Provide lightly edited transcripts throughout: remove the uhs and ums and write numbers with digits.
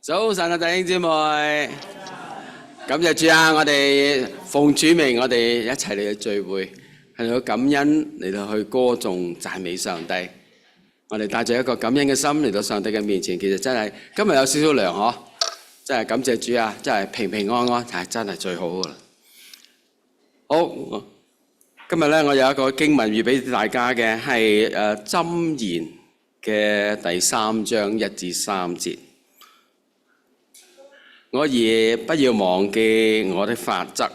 早晨啊，弟兄姊妹，感謝主啊！我哋奉主名，我哋一齊嚟嘅聚會，係到感恩嚟到去歌頌讚美上帝。我哋帶住一個感恩嘅心嚟到上帝嘅面前，其實真係今日有少少涼嗬，真係感謝主啊！真係平平安安，係真係最好噶啦。好，今日咧我有一個經文預俾大家嘅係箴言嘅第3章1至3節。我兒不要忘記我的法則，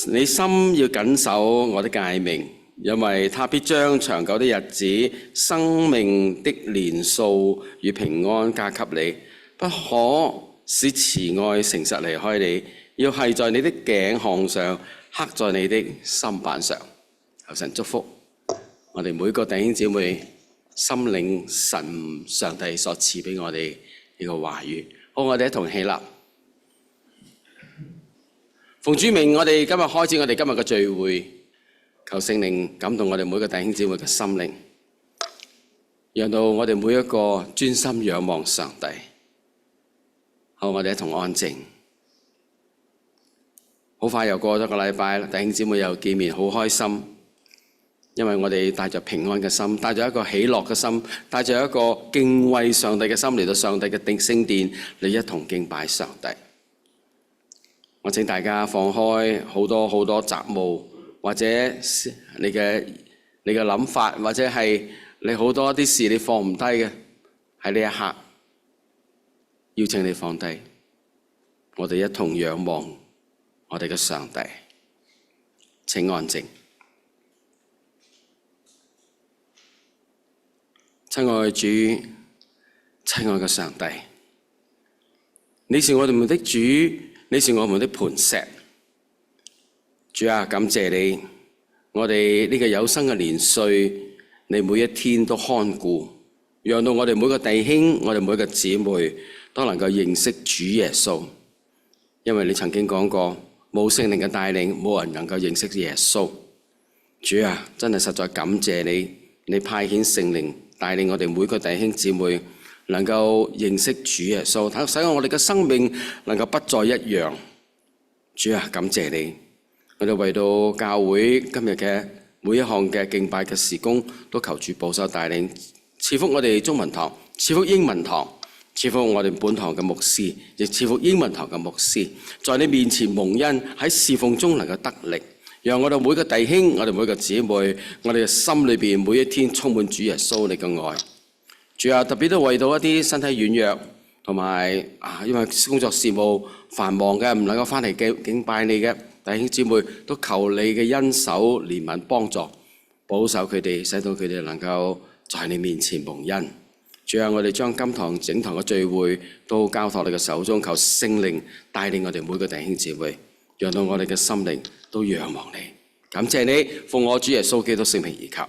你心要謹守我的誡命，因為他必將長久的日子、生命的年數與平安加給你。不可使慈愛誠實離開你，要繫在你的頸項上，刻在你的心板上。求神祝福我哋每個弟兄姊妹，心領神上帝所賜俾我哋呢個話語。好，我哋一同起立。奉主名，我哋今日開始我哋今日嘅聚會，求聖靈感動我哋每個弟兄姊妹嘅心靈，讓到我哋每一個專心仰望上帝。好，我哋一同安靜。好快又過咗個禮拜啦，弟兄姊妹又見面，好開心。因為我哋帶着平安嘅心，帶着一個喜樂嘅心，帶着一個敬畏上帝嘅心嚟到上帝嘅聖殿，嚟一同敬拜上帝。我請大家放開好多雜務，或者你嘅諗法，或者係你好多啲事你放唔低嘅，喺呢一刻邀請你放低，我哋一同仰望我哋嘅上帝。請安靜。親愛的主，親愛嘅上帝，你是我哋的主，你是我們的磐石。主啊，感謝你，我哋呢個有生嘅年歲，你每一天都看顧，讓到我哋每個弟兄，我哋每個姊妹都能夠認識主耶穌。因為你曾經講過，冇聖靈嘅帶領，冇人能夠認識耶穌。主啊，真係實在感謝你，你派遣聖靈帶領我哋每個弟兄姊妹能夠認識主耶穌，使我哋嘅生命能夠不再一樣。主啊，感謝你，我哋為到教會今日嘅每一項嘅敬拜嘅事工，都求主保守帶領，賜福我哋中文堂，賜福英文堂，賜福我哋本堂嘅牧師，亦賜福英文堂嘅牧師，在你面前蒙恩，喺侍奉中能夠得力。讓我哋每個弟兄，我哋每個姊妹，我哋嘅心裏邊每一天充滿主耶穌你嘅愛。主啊，特別都為到一啲身體軟弱同埋因為工作事務繁忙嘅唔能夠翻嚟敬拜你嘅弟兄姊妹，都求你嘅恩手憐憫幫助，保守佢哋，使到佢哋能夠在你面前蒙恩。主啊，我哋將今堂整堂嘅聚會都交託你嘅手中，求聖靈帶領我哋每個弟兄姊妹，讓到我哋嘅心靈都仰望你。感謝你，奉我主耶穌基督聖名而求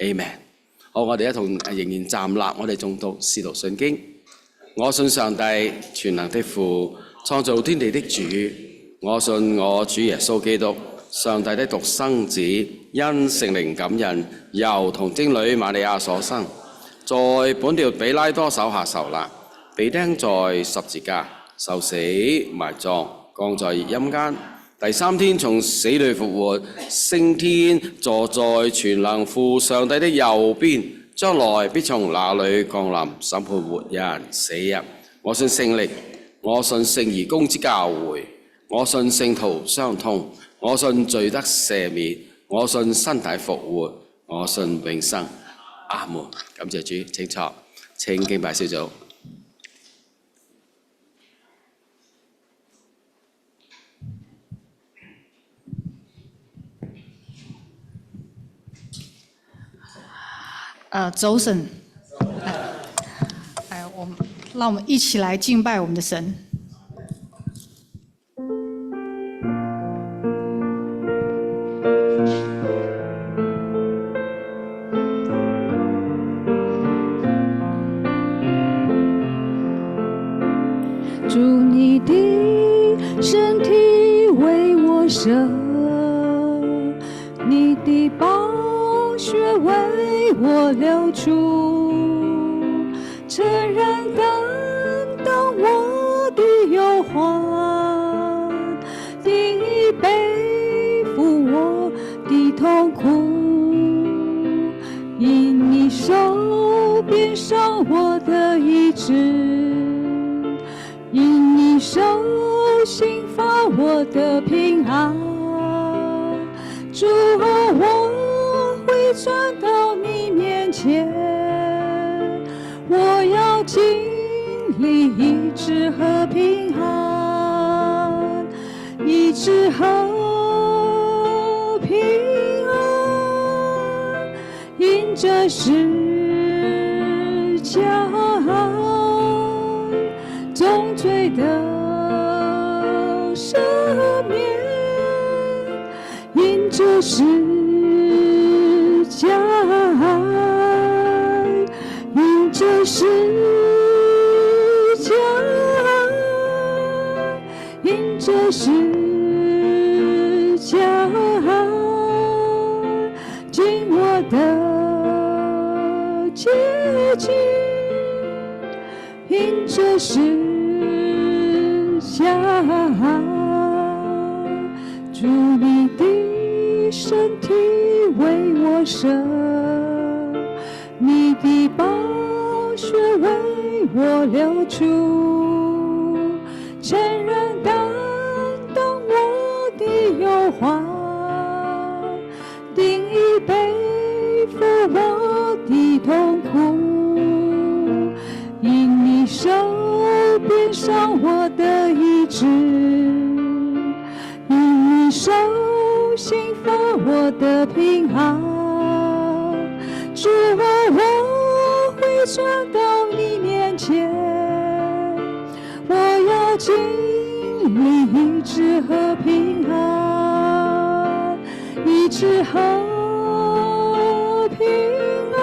Amen。 好，我哋一同仍然站立，我哋誦讀使徒信經。我信上帝全能的父，創造天地的主。我信我主耶穌基督，上帝的獨生子，因聖靈感孕，由童貞女瑪利亞所生，在本條彼拉多手下受難，被釘在十字架，受死埋葬，降在陰間，第3天從死裏復活，升天坐在全能父上帝的右邊，將來必從那裏降臨審判活人死人。我信聖靈，我信聖而公之教會，我信聖徒相通，我信罪得赦免，我信身體復活，我信永生。阿門。感謝主，請坐，請敬拜小組。早晨，让我们一起来敬拜我们的神。主，你的身体为我舍，你的宝血为我流出，诚然感动我和平安。主啊，我会转到你面前，我要经历医治和平安，医治和平安，因着十架重罪的赦免，因着十架，因着十架，因着十架，尽我的洁净，因着十架，主你的身体为我舍，你的宝血为我流出，承认担当我的忧患，定义背负我的痛苦，因你手边上我的医治，因你手心发我的平安。主啊，我会转到你面前，我要经历医治和平安，医治和平安，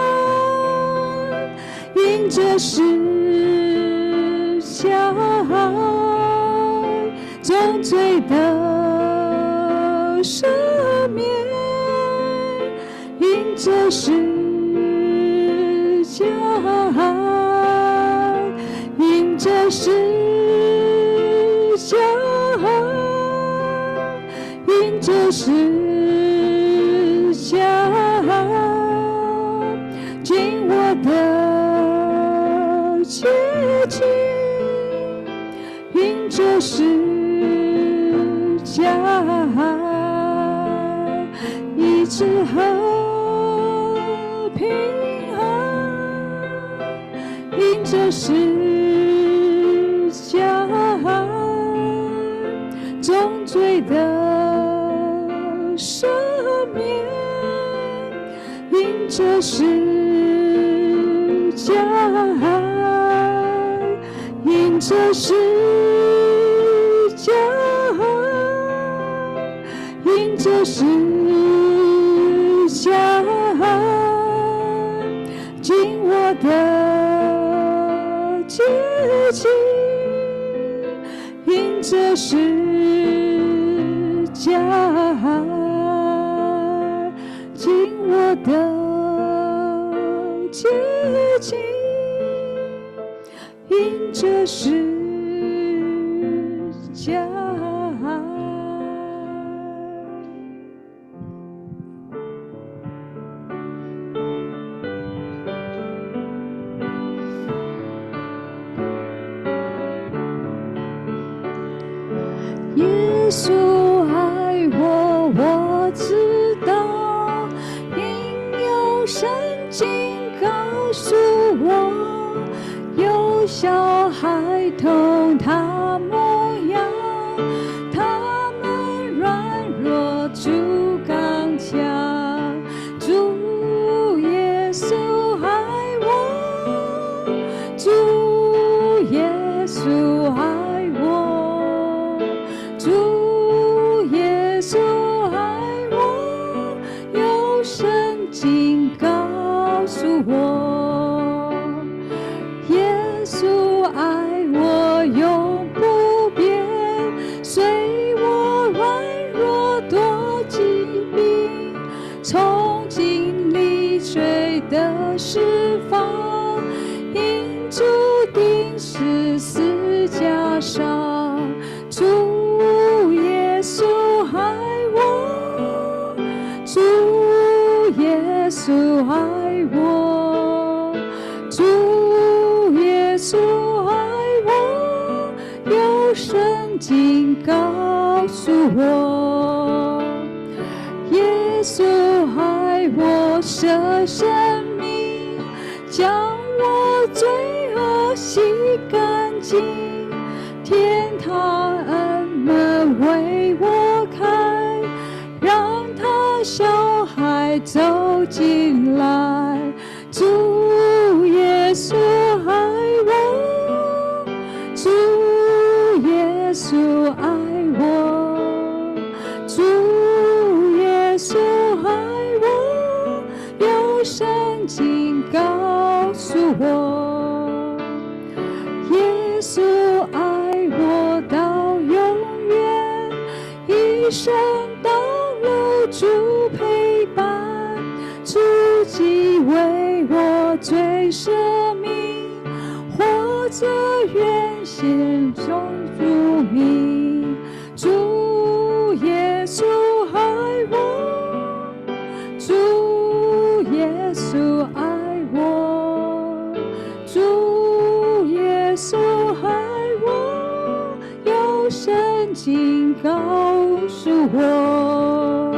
因着十架重罪的赦免，因着十架，因着十架，因着十架，尽我的洁净，因着十架，医治和平安，因着十架，重罪的赦免，因着十架，因着十架，因着十架，尽我的洁净，因着十架，尽我的洁净，因着十架。耶稣爱我，我知道，因有圣经告诉我，有小孩童他模样，他们软弱主刚强，主耶稣爱我，主耶稣爱我，主耶稣爱我，有圣经告诉我，耶稣爱我永不变，虽我软弱多疾病，从经历罪的释放，因主定十字架上，主耶稣爱我，主耶稣爱我，主耶稣爱我，有圣经告诉我，耶稣爱我，舍生命，将我罪恶洗干净，天堂恩门为我开，让他小孩走进来。主耶稣爱我，主耶稣爱我，主耶稣爱我，有圣经告诉我，耶稣爱我到永远，一生到老主陪伴，主既为我罪赦命，活着愿献中主名。主耶稣爱我，主耶稣爱我，主耶稣爱我，有圣经告诉我，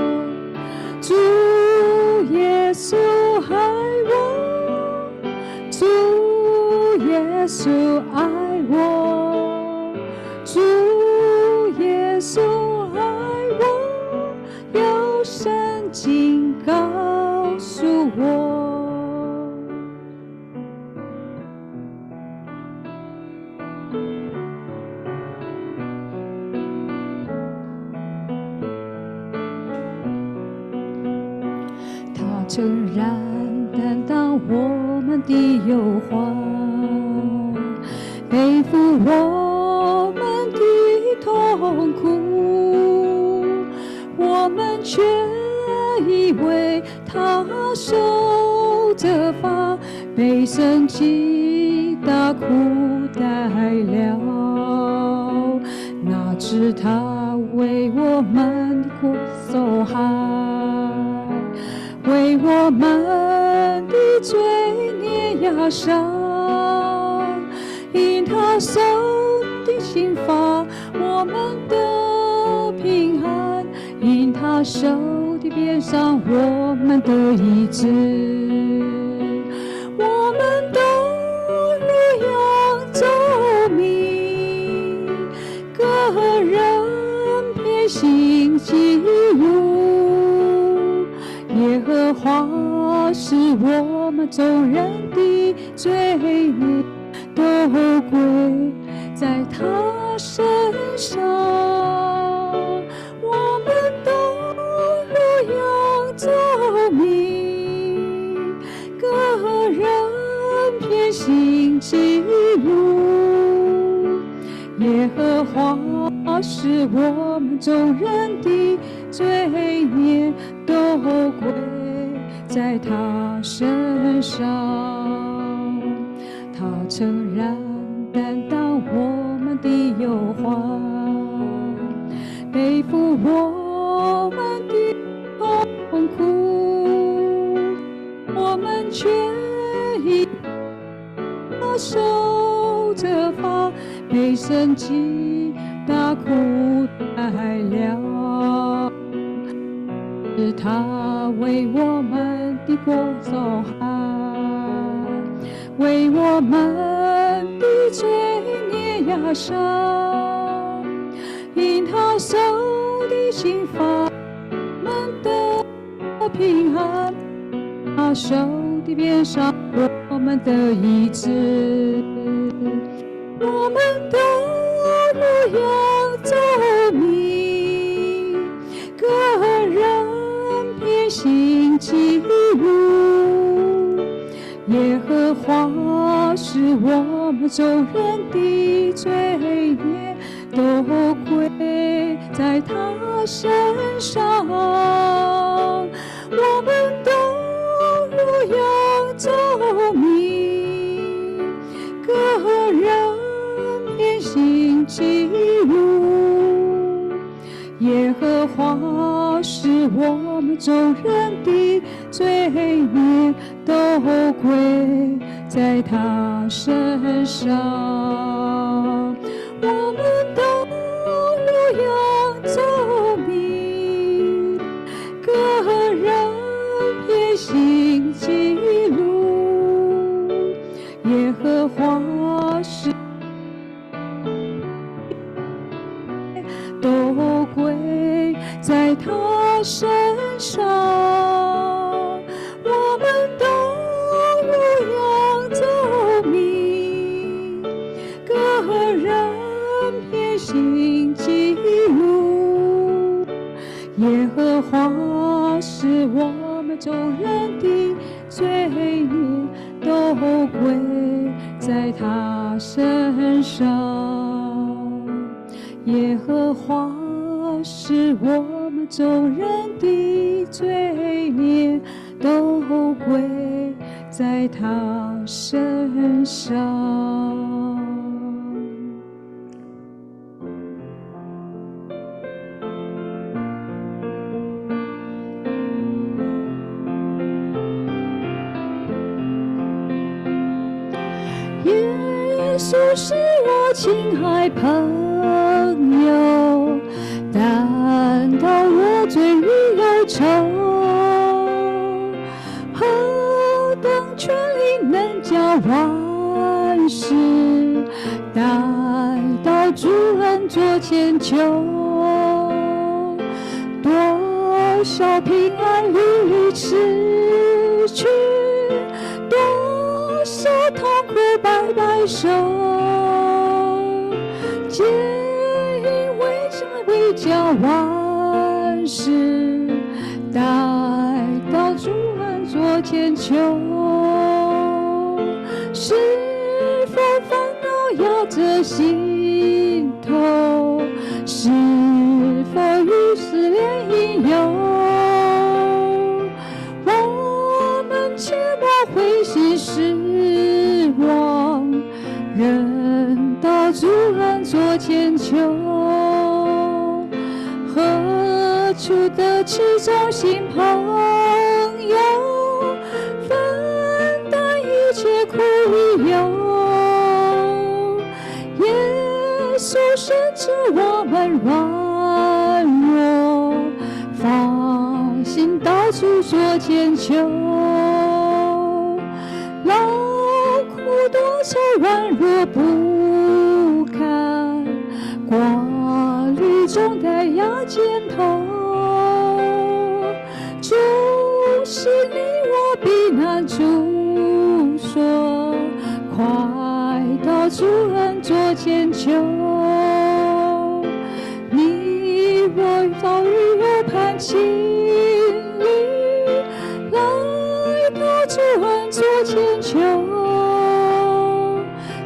主耶稣爱我，主耶稣爱我，主耶稣爱我，有圣经告诉我。他诚然担当我们的忧患，背负我们的痛苦，我们却以为他受责罚，被神击打苦待了，哪知他为我们的过受害，为我们的罪孽压伤，因他受的刑罚，我们的平安；因他受的鞭伤，我们的医治。我们都如羊走迷，个人偏行己路。耶和华使我们众人的罪孽都归在他身上，我们都如羊走迷，个人偏行己路。耶和华使我们众人的罪孽都归在他身上，他诚然担当我们的忧患，背负我们的痛苦，我们却以他受责罚，被神击打苦待了，是他为我们的过受害，为我们的罪孽压伤，因他受的刑罚，我们的平安；他受的鞭伤，我们的医治。我们都如羊走迷，个人偏行己路。耶和华使我们众人的罪孽都归在他身上，我们都如羊走迷，个人偏行己路。耶和华使我们众人的罪孽都归在他身上，我们都如羊走都归在他身上。我们都如羊走迷，个人偏行己路。耶和华是我们众人的罪孽，都归在他身上。耶和华是我们众人的罪孽，都归在他身上。耶稣是我亲爱朋友，担当我罪与忧愁，何等权力能将万事带到主恩座前求，多少平安屡失去，多少痛苦白白受，皆因为这为将万事带到主恩座前求。是否烦恼压着心头？是否与失恋引诱？我们切莫灰心失望，人到主恩座前求。何处得其中心朋友，分担一切苦与忧。耶稣深知我们软弱，放心到主座前求。劳苦多愁软弱不堪，挂虑重担压肩头。主是你我避难处所，快到主恩座前求。你我遭遇有盼情侣，来到主恩座前求，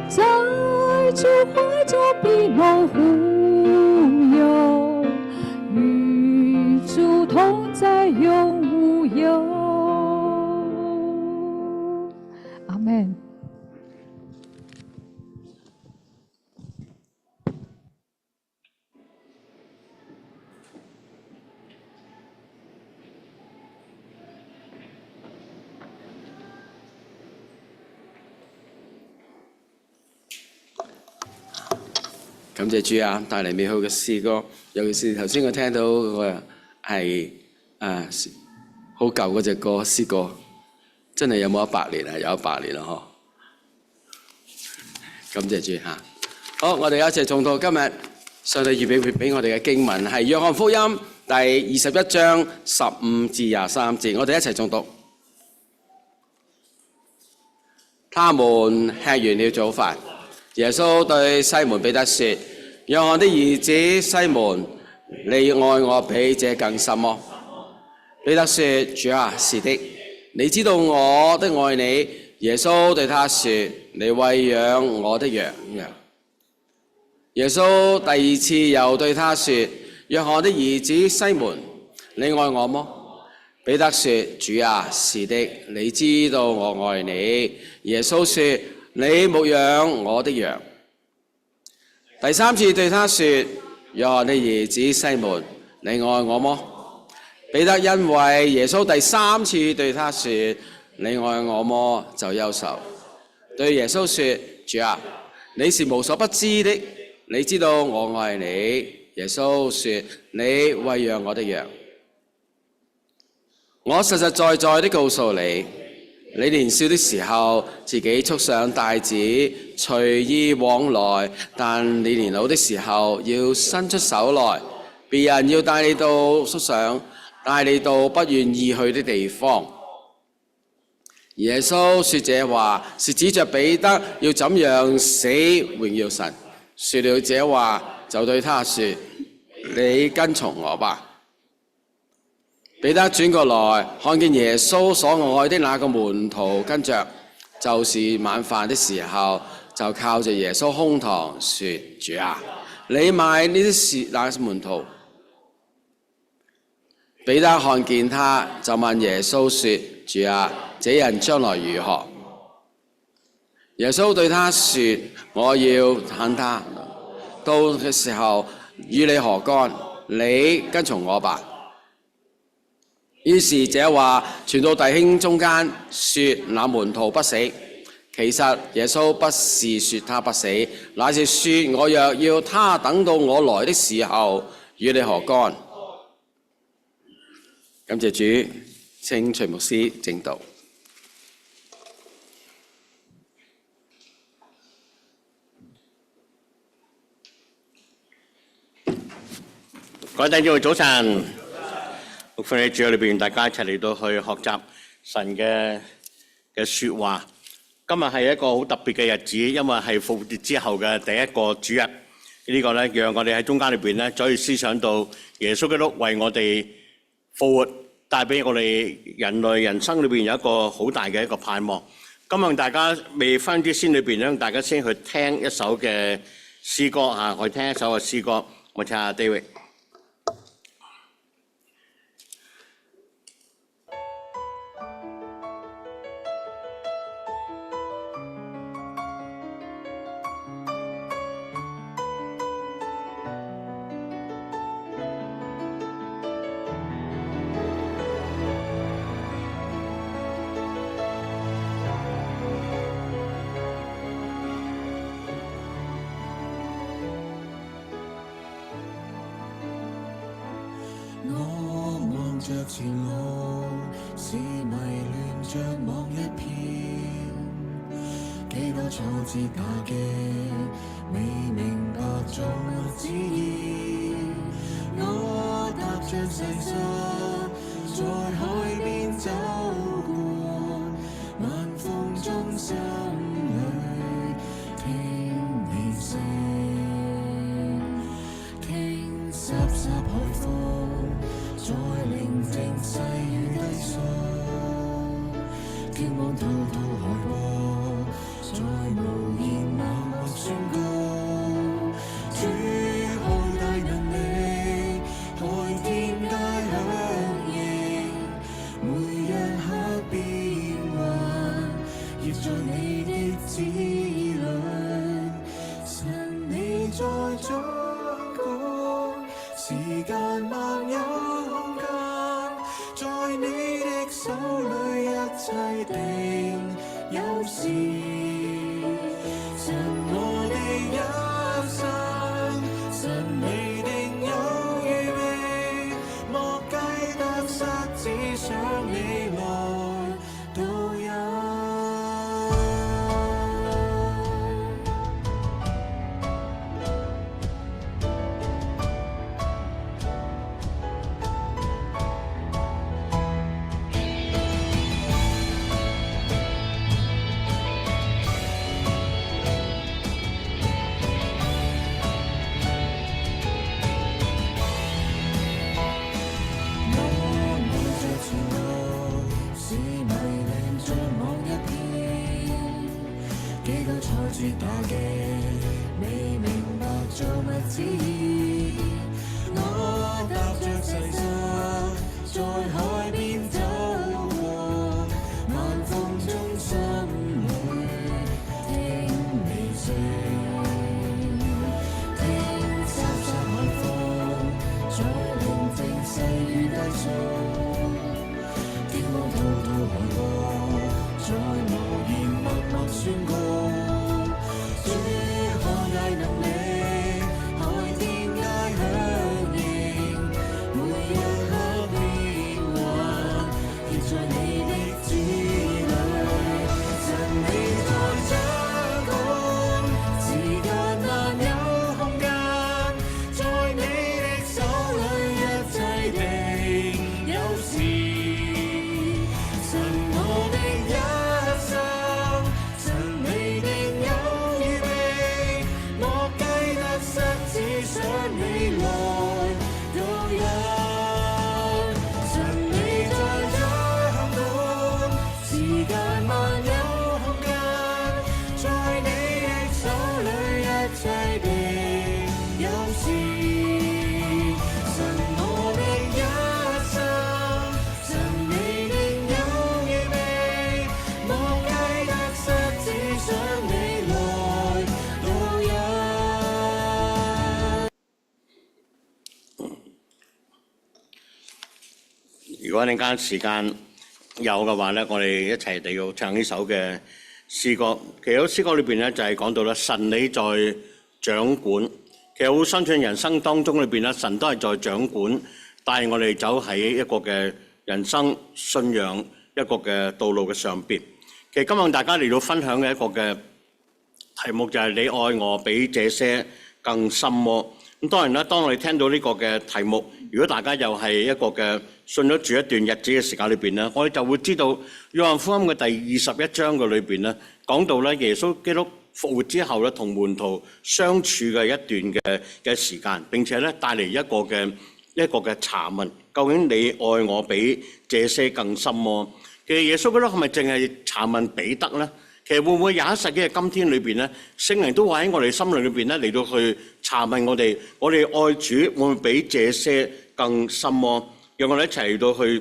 在主怀中闭梦无忧，与主同在永无忧。阿们。感謝主啊，帶嚟美好嘅詩歌，尤其是頭先我聽到嗰個係好舊嗰隻歌詩歌，真係有冇100年啊？有100年啦嗬！感謝主嚇。好，我哋一齊誦讀今日上帝預備俾我哋嘅經文係約翰福音第21章15至23節，我哋一齊誦讀。他們吃完了早飯，耶穌對西門彼得說：約翰的兒子西門，你愛我比這更深麼？彼得說：主啊，是的，你知道我的愛你。耶穌對他說：你餵養我的羊。耶穌第二次又對他說：約翰的兒子西門，你愛我麼？彼得說：主啊，是的，你知道我愛你。耶穌說：你牧養我的羊。第三次對他說：約翰的兒子西門，你愛我麼？彼得因為耶穌第三次對他說：你愛我麼？就憂愁，對耶穌說：主啊，你是無所不知的，你知道我愛你。耶穌說：你餵養我的羊。我實實在在的告訴你，你年少的時候，自己束上帶子，隨意往來；但你年老的時候，要伸出手來，別人要帶你到束上，帶你到不願意去的地方。耶穌說這話，是指着彼得要怎樣死榮耀神。說了這話，就對他說：你跟從我吧。彼得轉過來，看見耶穌所愛的那個門徒跟着，就是晚飯的時候，就靠着耶穌胸膛說：主啊，你賣呢啲是那門徒？彼得看見他，就問耶穌說：主啊，這人將來如何？耶穌對他說：我要喊他，到嘅時候與你何干？你跟從我吧。於是這話傳到弟兄中間，說那門徒不死。其實耶穌不是說他不死，乃是說我若要他等到我來的時候，與你何干？感謝主，請徐牧師證道。各位弟兄早晨，祝福喺主裏邊，大家一齊嚟到去學習神嘅説話。今日係一個好特別嘅日子，因為係復活節之後嘅第一個主日。呢個咧，讓我哋喺中間裏邊咧，就可以思想到耶穌基督為我哋復活，帶俾我哋人類人生裏邊有一個好大嘅一個盼望。今日大家未翻啲先裏邊咧，大家先去聽一首嘅詩歌嚇，我哋聽一首嘅詩歌，我聽下 David。着前路是迷亂着網一片，幾多挫折打擊，未明白造物旨意。我踏着細沙，在海邊走過，晚風中心裏聽你聲，聽濕濕海風在寧靜細雨低訴，天光滔滔海波，在無言默默宣告，主浩大能力，海天皆響應，每一刻變幻，亦在你的旨裏，神你在掌管，時間漫遊。在你的手裏，一切定有時。神我的一生，神你定有預備，莫計得失，只想你來導引。打擊，未明白造物旨意。我踏着細沙，在海邊走過，晚風中心裏聽你聲，聽濕濕海風在寧靜細雨低訴，天光滔滔海波，在無言默默宣告。在你的旨裏，如果陣間時間有嘅話咧，我哋一齊嚟到唱呢首嘅詩歌。其實詩歌裏邊咧就係講到咧，神你在掌管。其實好相信人生當中裏邊咧，神都係在掌管，帶我哋走喺一個嘅人生信仰一個嘅道路嘅上邊。其實今日大家嚟到分享嘅一個嘅題目就係你愛我比這些更深麼？咁當然啦，當我哋聽到呢個嘅題目，如果大家又係一個嘅信咗住一段日子嘅時間裏邊咧，我哋就會知道約翰福音嘅第21章嘅裏邊咧，講到咧耶穌基督復活之後咧，同門徒相處嘅一段嘅時間，並且咧帶嚟一個嘅查問，究竟你愛我比這些更深麼？其實耶穌基督係咪淨係查問彼得咧？其實會唔會21世紀嘅今天裏邊咧，聖靈都會喺我哋心裏邊咧嚟到去查問我哋愛主會唔會比這些更深麼？讓我哋一齊嚟到去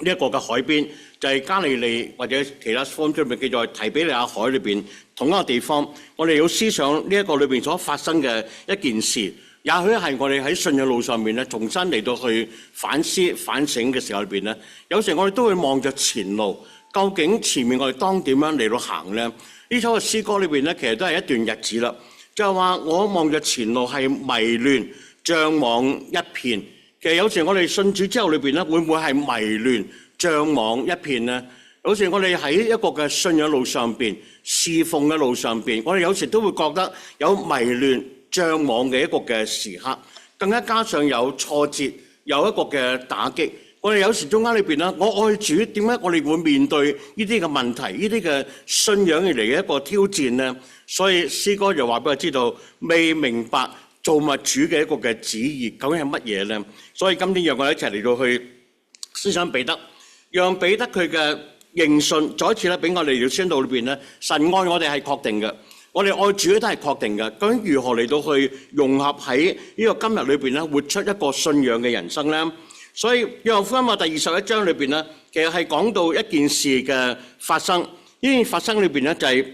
呢一個嘅海邊，就係加利利或者其他福音書裏邊記載提比利亞海裏邊同一個地方，我哋要思想呢一個裏邊所發生嘅一件事，也許係我哋喺信仰路上面咧重新嚟到去反思反省嘅時候裏邊咧，有時我哋都會望着前路。究竟前面我哋當點樣嚟到行呢？呢首嘅詩歌裏邊咧，其實都係一段日子啦。就係話我望着前路係迷亂，障網一片。其實有時我哋信主之後裏邊咧，會唔會係迷亂、障網一片呢？有時我哋喺一個嘅信仰路上邊、侍奉嘅路上邊，我哋有時都會覺得有迷亂、障網嘅一個嘅時刻，更加上有挫折，有一個嘅打擊。我哋有時中間裏邊咧，我愛主，點解我哋會面對呢啲嘅問題、呢啲嘅信仰而嚟嘅一個挑戰呢？所以詩歌就話俾我知道，未明白造物主嘅一個嘅旨意究竟係乜嘢呢？所以今天讓我哋一齊嚟到去思想彼得，讓彼得佢嘅認信再一次咧，俾我哋嚟到宣道裏邊咧，神愛我哋係確定嘅，我哋愛主都係確定嘅。究竟如何嚟到去融合喺呢個今日裏邊咧，活出一個信仰嘅人生呢？所以約翰福音第21章裏邊咧，其實係講到一件事嘅發生。呢件發生裏邊咧，就係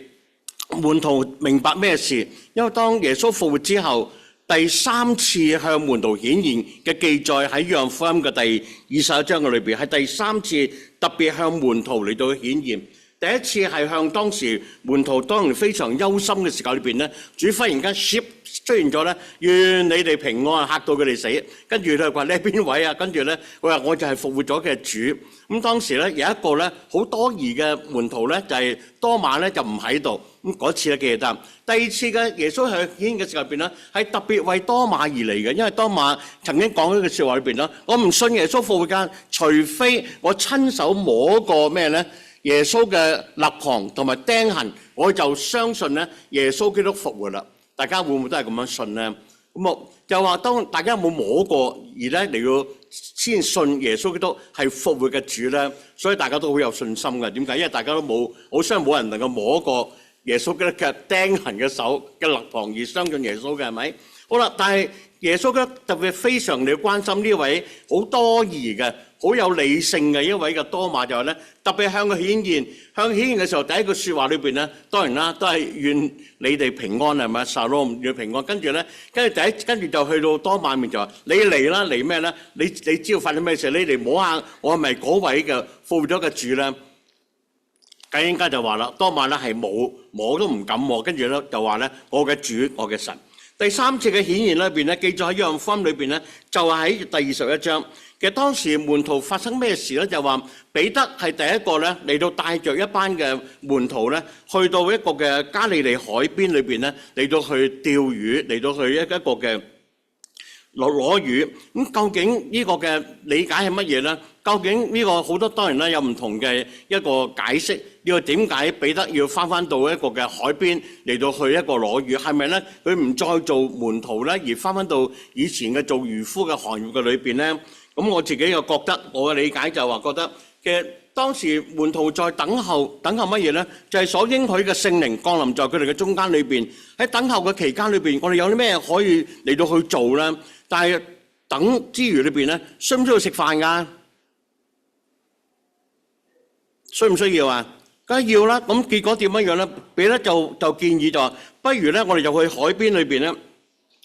門徒明白咩事？因為當耶穌復活之後，第3次向門徒顯現嘅記載喺約翰福音嘅第21章嘅裏邊，係第3次特別向門徒嚟到顯現。第一次係向當時門徒當然非常憂心嘅時間裏邊咧，主忽然間出現咗咧，願你哋平安，嚇到佢哋死。跟住佢話你係邊位啊？跟住咧佢話我就係復活咗嘅主。咁當時咧有一個咧好多疑嘅門徒咧，就係多馬咧就唔喺度。咁嗰次咧記得。第二次嘅耶穌向顯現嘅時候入邊咧，係特別為多馬而嚟嘅，因為多馬曾經講咗句説話裏邊啦，我唔信耶穌復活間，除非我親手摸過咩咧？耶穌嘅肋旁同埋釘痕，我就相信咧耶穌基督復活啦。大家會唔會都係咁樣信咧？咁我就話當大家有冇摸過而咧嚟到先信耶穌基督係復活嘅主咧？所以大家都好有信心嘅。點解？因為大家都冇，好相信冇人能夠摸過耶穌基督嘅釘痕嘅手嘅肋旁而相信耶穌嘅，係咪？好啦，但係耶穌基督特別非常地關心呢位好多疑嘅、好有理性嘅一位嘅多馬，就係咧特別向佢顯現，向佢顯現嘅時候，第一句説話裏邊咧，當然啦，都係願你哋平安係咪？Shalom，願平安。跟住咧，跟住就去到多馬面就話：你嚟啦，嚟咩咧？你知道發生咩事？你嚟摸下我係咪嗰位嘅復活咗嘅主咧？咁應該就話啦，多馬咧係摸都唔敢摸，跟住咧就話咧我嘅主，我嘅神。第3次嘅顯現裏邊咧，記載喺約翰福音裏邊咧，就係喺第21章。其實當時門徒發生咩事咧？就話彼得係第一個咧嚟到帶着一班嘅門徒咧，去到一個嘅加利利海邊裏邊咧，嚟到去釣魚，嚟到去一個嘅攞魚。咁究竟呢個嘅理解係乜嘢咧？究竟呢個好多當然啦，有唔同嘅一個解釋。呢個點解彼得要翻到一個嘅海邊嚟到去一個攞魚？係咪咧佢唔再做門徒咧，而翻到以前嘅做漁夫嘅行業嘅裏邊咧？咁我自己又覺得，我嘅理解就話覺得，其實當時門徒在等候乜嘢咧？就係所應許嘅聖靈降臨在佢哋嘅中間裏邊。喺等候嘅期間裏邊，我哋有啲咩可以嚟到去做咧？但係等之餘裏邊咧，需唔需要食飯㗎？需唔需要啊？梗係要啦。咁結果點樣咧？彼得就建議就話，不如咧，我哋就去海邊裏邊咧，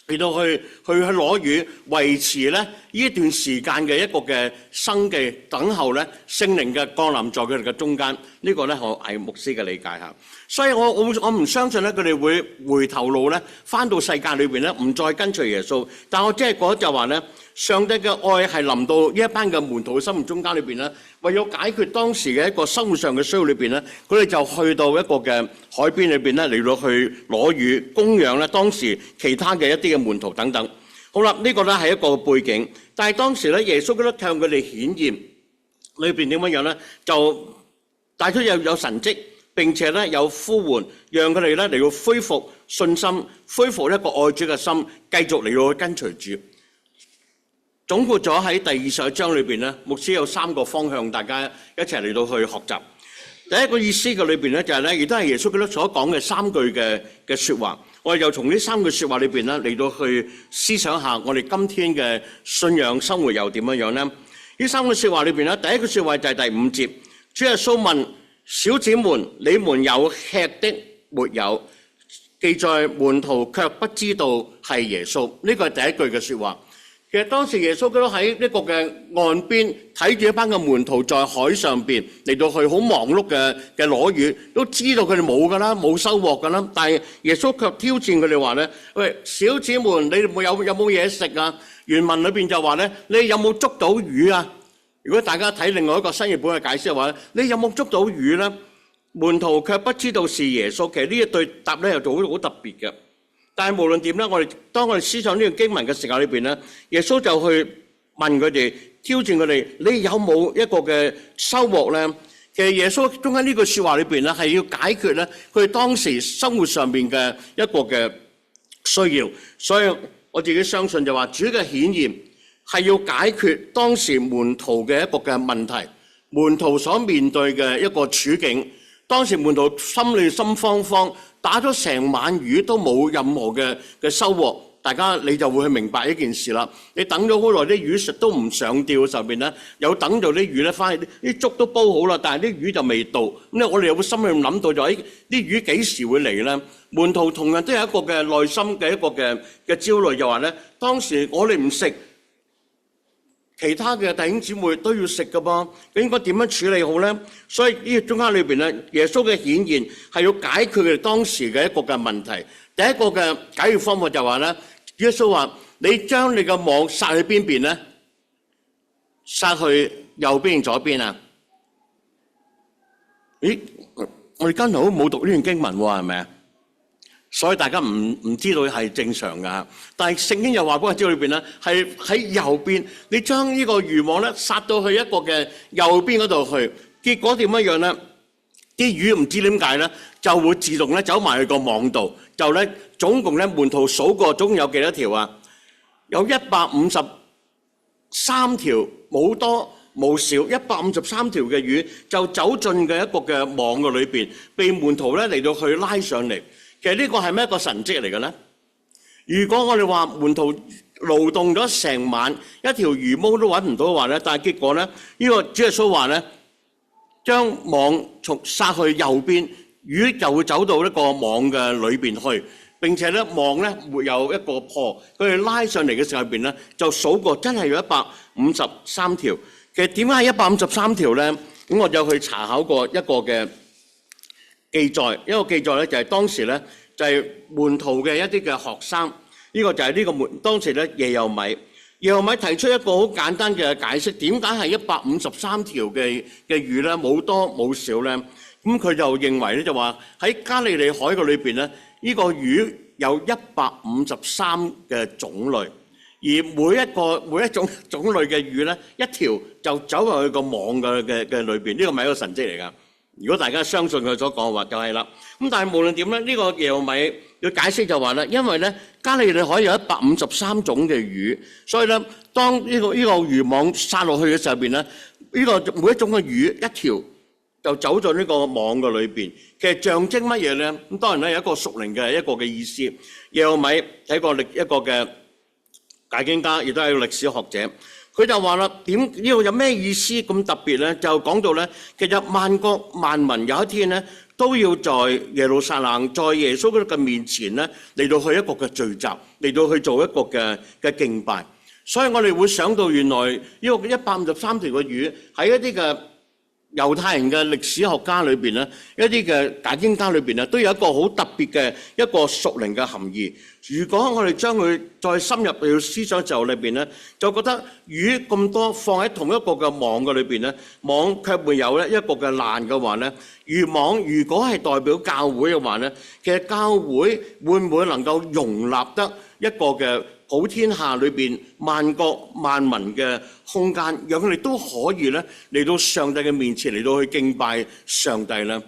嚟到去攞魚，維持咧呢段時間嘅一個嘅生計，等候咧聖靈嘅降臨在佢哋嘅中間。呢個咧我係牧師嘅理解嚇。所以我唔相信咧佢哋會回頭路咧，翻到世界裏邊咧唔再跟隨耶穌。但我只係覺得就話咧，上帝嘅愛係臨到呢一班嘅門徒嘅生命中間裏邊咧，為咗解決當時嘅一個生活上嘅需要裏邊咧，佢哋就去到一個嘅海邊裏邊咧嚟到去攞魚供養咧當時其他嘅一啲嘅門徒等等。好啦，呢個咧係一個背景，但係當時咧耶穌基督向佢哋顯現裏邊點樣樣咧，就帶出有神蹟，並且咧有呼喚，讓佢哋咧嚟到恢復信心，恢復一個愛主嘅心，繼續嚟到去跟隨主。總括咗喺第21章裏邊咧，牧師有3個方向，大家一齊嚟到去學習。第一個意思嘅裏邊咧就係咧，亦都係耶穌基督所講嘅3句嘅説話。我哋就從呢3句説話裏邊咧嚟到去思想下，我哋今天嘅信仰生活又點樣樣咧？呢3句説話裏邊咧，第一句説話就係第5節，主耶穌問小子們：你們有吃的沒有？記在門徒卻不知道係耶穌。呢個係第一句嘅説話。其實當時耶穌基督喺呢個嘅岸邊睇住一班嘅門徒在海上邊嚟到去好忙碌嘅攞魚，都知道佢哋冇㗎啦，冇收穫㗎啦。但係耶穌卻挑戰佢哋話咧：喂，小子們，你哋有冇嘢食啊？原文裏邊就話咧：你有冇捉到魚啊？如果大家睇另外一個新譯本嘅解釋嘅話咧，你有冇捉到魚咧？門徒卻不知道是耶穌。其實呢一對答咧又做好特別嘅。但係無論點咧，當我哋思想呢段經文嘅時候裏邊咧，耶穌就去問佢哋，挑戰佢哋：你有冇一個嘅收穫咧？其實耶穌中間呢句説話裏邊咧，係要解決咧佢哋當時生活上邊嘅一個嘅需要。所以我自己相信就話，主嘅顯現係要解決當時門徒嘅一個嘅問題，門徒所面對嘅一個處境。當時門徒心裏心慌慌，打咗成晚魚都冇任何嘅收穫。大家你就會去明白一件事啦。你等咗好耐，啲魚食都唔上釣嘅時候邊咧，有等到啲魚咧翻去，啲粥都煲好啦，但係啲魚就未到。咁咧我哋有個心裏諗到就係啲魚幾時會嚟咧？門徒同樣都有一個嘅內心嘅一個嘅焦慮，就話咧，當時我哋唔食，其他嘅弟兄姊妹都要食㗎噃，應該點樣處理好咧？所以呢個中間裏邊咧，耶穌嘅顯現係要解決佢哋當時嘅一個嘅問題。第一個嘅解決方法就話咧，耶穌話：你將你嘅網撒去邊邊咧？撒去右邊左邊啊？咦，我哋今日都冇讀呢段經文喎，係咪啊？所以大家唔知道係正常㗎，但係聖經又話嗰個資料裏邊咧，係喺右邊，你將呢個漁網咧撒到去一個嘅右邊嗰度去，結果點樣咧？啲魚唔知點解咧，就會自動咧走埋去個網度，就咧總共咧門徒數過總共有幾多條啊？有153條，冇多冇少，153條嘅魚就走進嘅一個嘅網嘅裏邊，被門徒咧嚟到去拉上嚟。其實呢個係咩一個神蹟嚟嘅咧？如果我哋話門徒勞動咗成晚，一條魚毛都揾唔到嘅話咧，但係結果咧，呢個主耶穌話咧，將網從撒去右邊，魚就會走到呢個網嘅裏邊去，並且咧網咧沒有一個破，佢哋拉上嚟嘅時候入邊咧就數過，真係有153條。其實點解係153條咧？咁我就去查考過一個嘅記載，一個記載咧就係當時咧就係門徒嘅一啲嘅學生，呢個就係呢個當時咧耶柔米提出一個好簡單嘅解釋，點解係153條嘅魚咧冇多冇少咧？咁佢就認為咧就話喺加利利海嘅裏邊咧，呢個魚有153嘅種類，而每一種類嘅魚咧一條就走入去個網嘅裏邊，呢個咪一個神蹟嚟㗎。如果大家相信佢所講嘅話，就係啦。咁但係無論點咧，呢個耶柔米嘅解釋就話咧，因為咧加利利海有153種嘅魚，所以咧當呢個漁網撒落去嘅時候邊咧，呢個每一種嘅魚一條就走進呢個網嘅裏邊。其實象徵乜嘢咧？咁當然咧有一個屬靈嘅一個嘅意思。耶柔米係一個嘅解經家，亦都係一個歷史學者。佢就話啦，呢個有咩意思咁特別咧？就講到咧，其實萬國萬民有一天咧，都要在耶路撒冷，在耶穌嘅面前咧，嚟到去一個嘅聚集，嚟到去做一個嘅敬拜。所以我哋會想到原來呢個153條嘅魚喺一啲嘅猶太人嘅歷史學家裏邊咧，一啲嘅解經家裏邊咧，都有一個好特別嘅一個屬靈嘅含義。如果我哋將佢再深入去思想就裏邊咧，就覺得魚咁多放喺同一個嘅網嘅裏邊咧，網卻會有咧一個嘅爛嘅話咧，漁網如果係代表教會嘅話咧，其實教會會唔會能夠容納得一個嘅普天下裏邊萬國萬民嘅空間，讓佢哋都可以咧嚟到上帝嘅面前嚟到去敬拜上帝咧？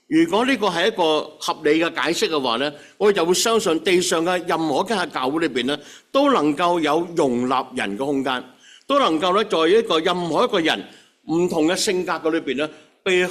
如果呢個係一個合理嘅解釋嘅話咧，我哋就會相信地上嘅任何間教會裏邊咧，都能夠有容納人嘅空間，都能夠咧在一個任何一個人唔同嘅性格嘅裏邊咧，被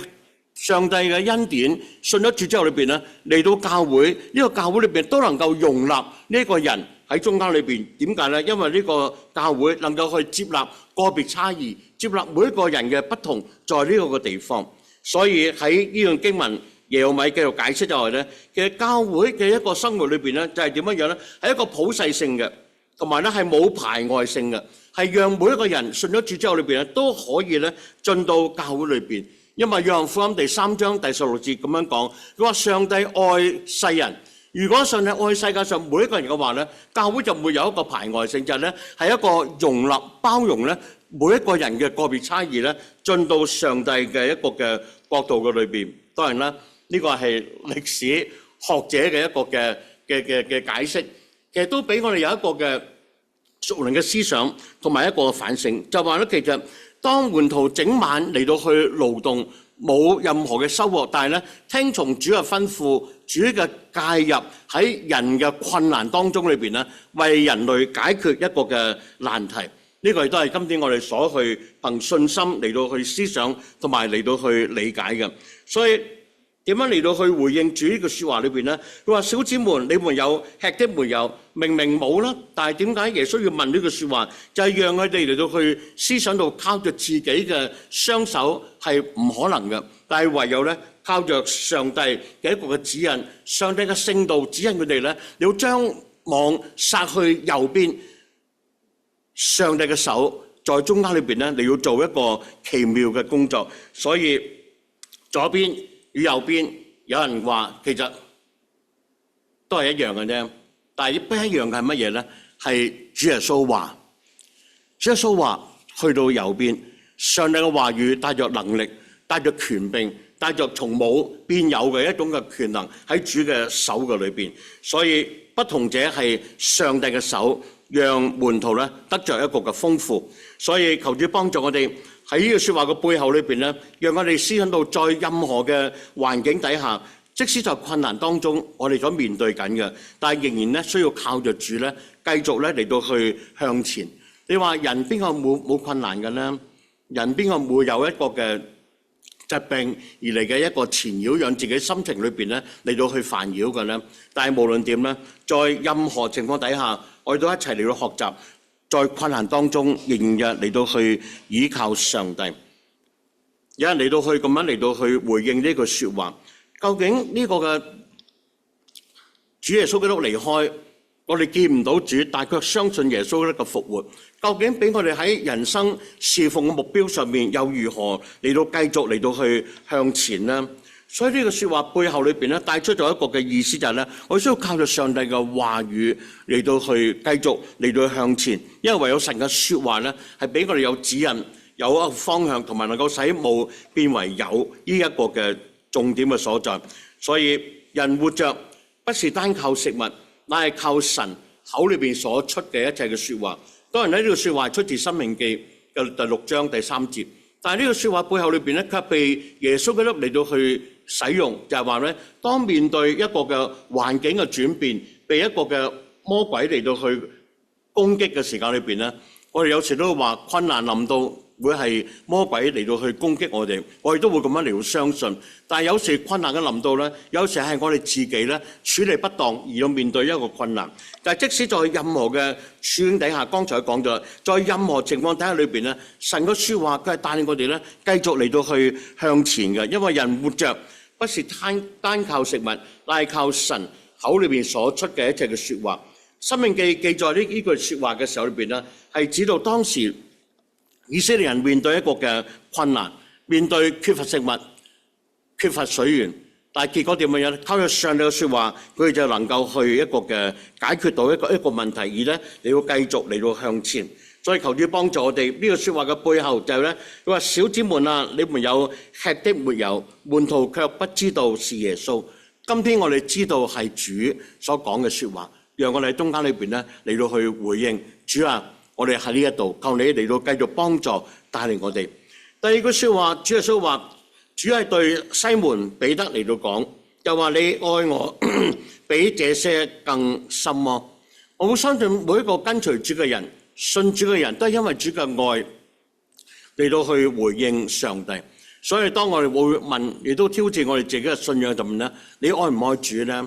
上帝嘅恩典信咗主之後裏邊咧，嚟到教會呢個教會裏邊都能夠容納呢個人喺中間裏邊。點解咧？因為呢個教會能夠去接納個別差異，接納每一個人嘅不同，在呢個嘅地方。所以喺呢樣經文耶路米繼續解釋就係咧，其實教會嘅一個生活裏邊咧，就係點樣樣咧？係一個普世性嘅，同埋咧係冇排外性嘅，係讓每一個人信咗主之後裏邊咧，都可以咧進到教會裏邊。因為約翰福音第3章第16節咁樣講，佢話上帝愛世人。如果上帝愛世界上每一個人嘅話咧，教會就唔會有一個排外性，就係咧係一個容納包容咧每一個人嘅個別差異咧，進到上帝嘅一個嘅角度嘅裏邊。當然啦，呢個係歷史學者嘅一個嘅解釋，其實都俾我哋有一個嘅屬靈嘅思想同埋一個反省，就話咧其實當門徒整晚嚟到去勞動，冇任何嘅收穫，但係咧聽從主嘅吩咐，主嘅介入喺人嘅困難當中裏邊咧，為人類解決一個嘅難題。呢個亦都係今天我哋所去憑信心嚟到去思想同埋嚟到去理解嘅。所以點樣嚟到去回應主呢句説話裏邊咧？佢話：小子們，你們有吃的沒有？明明冇啦，但係點解耶穌要問呢句説話？就係讓佢哋嚟到去思想到靠着自己嘅雙手係唔可能嘅，但係唯有咧靠着上帝嘅一個嘅指引，上帝嘅聖道指引佢哋咧，你要將網撒去右邊。上帝嘅手在中間裏邊咧，你要做一個奇妙嘅工作。所以左邊與右邊，有人話其實都係一樣嘅啫。但係不一樣嘅係乜嘢咧？係主耶穌話，主耶穌話去到右邊，上帝嘅話語帶着能力，帶着權柄，帶着從冇變有嘅一種嘅權能喺主嘅手嘅裏邊。所以不同者係上帝嘅手，讓門徒咧得着一個嘅豐富。所以求主幫助我哋喺呢個説話嘅背後裏邊咧，讓我哋思想到在任何嘅環境底下，即使在困難當中，我哋所面對緊嘅，但係仍然咧需要靠着主咧，繼續咧嚟到去向前。你話人邊個冇困難嘅咧？人邊個會有一個嘅疾病而嚟嘅一個纏繞，讓自己心情裏邊咧嚟到去煩擾嘅咧？但係無論點咧，在任何情況底下，我哋都一齊嚟到學習，在困難當中仍然嚟到去倚靠上帝。有人嚟到去咁樣嚟到去回應呢句説話。究竟呢個嘅主耶穌基督離開，我哋見唔到主，但係卻相信耶穌基督嘅復活。究竟俾我哋喺人生侍奉嘅目標上面，又如何嚟到繼續嚟到去向前呢？所以呢個説話背後裏邊咧，帶出咗一個嘅意思就係咧，我需要靠住上帝嘅話語嚟到去繼續嚟到去向前，因為唯有神嘅説話咧，係俾我哋有指引、有一個方向，同埋能夠使冇變為有呢一個嘅重點嘅所在。所以人活着不是單靠食物，乃係靠神口裏邊所出嘅一切嘅説話。當然呢個説話出自《申命記》嘅第6章第3節，但係呢個説話背後裏邊咧，卻被耶穌基督嚟到去使用，就係話咧，當面對一個嘅環境嘅轉變，被一個嘅魔鬼嚟到去攻擊嘅時間裏邊咧，我哋有時都會話困難臨到會係魔鬼嚟到去攻擊我哋，我哋都會咁樣嚟到相信。但係有時困難嘅臨到咧，有時係我哋自己咧處理不當而要面對一個困難。但係即使在任何嘅處境底下，剛才講咗，在任何情況底下裏邊咧，神嘅説話佢係帶領我哋咧繼續嚟到去向前嘅。因為人活着不是單靠食物，乃係靠神口裏邊所出嘅一切嘅説話。申命記記載呢句説話嘅時候裏邊咧，係指到當時以色列人面對一個嘅困難，面對缺乏食物、缺乏水源，但係結果點樣咧？靠住上帝嘅説話，佢哋就能夠去一個嘅解決到一個問題，而咧你要繼續嚟到向前。所以求主幫助我哋。呢個説話嘅背後就係咧，佢話小子們啊，你們有吃的沒有？門徒卻不知道是耶穌。今天我哋知道係主所講嘅説話，讓我哋喺中間裏邊咧嚟到去回應主啊！我哋喺呢一度，求你嚟到繼續幫助帶領我哋。第二句説話，主耶穌話：主係對西門彼得嚟到講，又話你愛我比這些更深麼？我好相信每一個跟隨主嘅人、信主嘅人都係因為主嘅愛嚟到去回應上帝。所以當我哋會問，亦都挑戰我哋自己嘅信仰，就問咧：你愛唔愛主咧？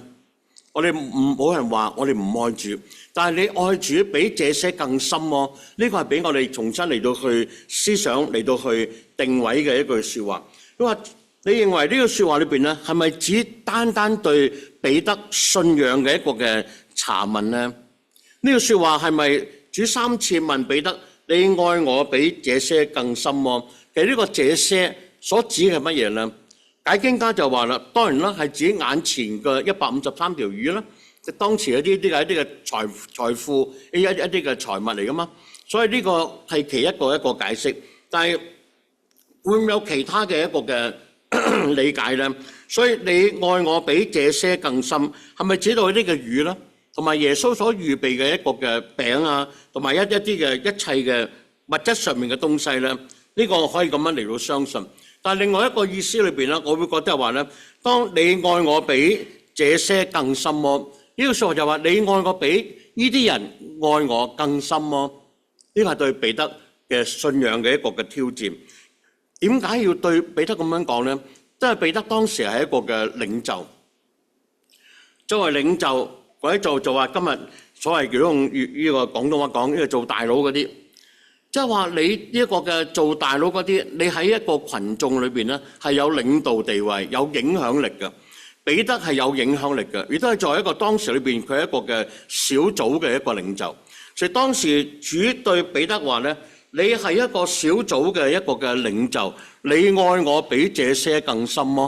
我哋冇人話我哋唔愛主，但係你愛主比這些更深喎。呢個係俾我哋重新嚟到去思想，嚟到去定位嘅一句説話。佢話：你認為呢句説話裏邊咧，係咪只單單對彼得信仰嘅一個嘅查問咧？呢句説話係咪主3次問彼得：你愛我比這些更深喎？其實呢個這些所指嘅係乜嘢咧？解經家就話啦，當然啦，係指眼前嘅153條魚啦，即當時一啲嘅財富，一啲嘅財物嚟噶嘛。所以呢個係其一個解釋，但係會唔會有其他嘅一個嘅理解咧？所以你愛我比這些更深，係咪指到呢個魚啦？同埋耶穌所預備嘅一個嘅餅啊，同埋一啲嘅一切嘅物質上面嘅東西咧？呢個可以咁樣嚟到相信。但係另外一個意思裏邊咧，我會覺得係話咧，當你愛我比這些更深麼？呢個説話就話你愛我比呢啲人愛我更深麼？呢個係對彼得嘅信仰嘅一個嘅挑戰。點解要對彼得咁樣講咧？因為彼得當時係一個嘅領袖，作為領袖或者就話今日所謂如果用呢個廣東話講，呢個做大佬嗰啲。即係話你呢一個嘅做大佬嗰啲，你喺一個群眾裏邊咧係有領導地位、有影響力嘅。彼得係有影響力嘅，亦都係作為一個當時裏邊佢係一個嘅小組嘅一個領袖。所以當時主對彼得話咧：你係一個小組嘅一個嘅領袖，你愛我比這些更深麼？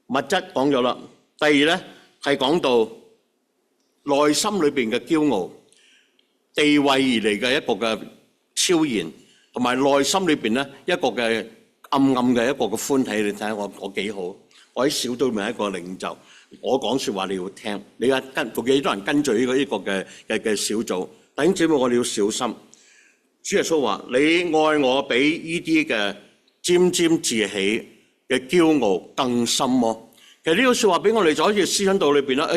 物質講咗啦，第二咧係講到內心裏邊嘅驕傲。地位而嚟嘅一個嘅超然，同埋內心裏邊咧一個嘅暗嘅一個嘅歡喜。你睇下我幾好，我喺小組裏面係一個領袖，我講説話你要聽，你啊有幾多人跟住呢個嘅小組？弟兄姊妹，我哋要小心。主耶穌話：你愛我比呢啲嘅沾沾自喜嘅驕傲更深麼？其實呢個説話俾我哋就好似思想道裏邊啦。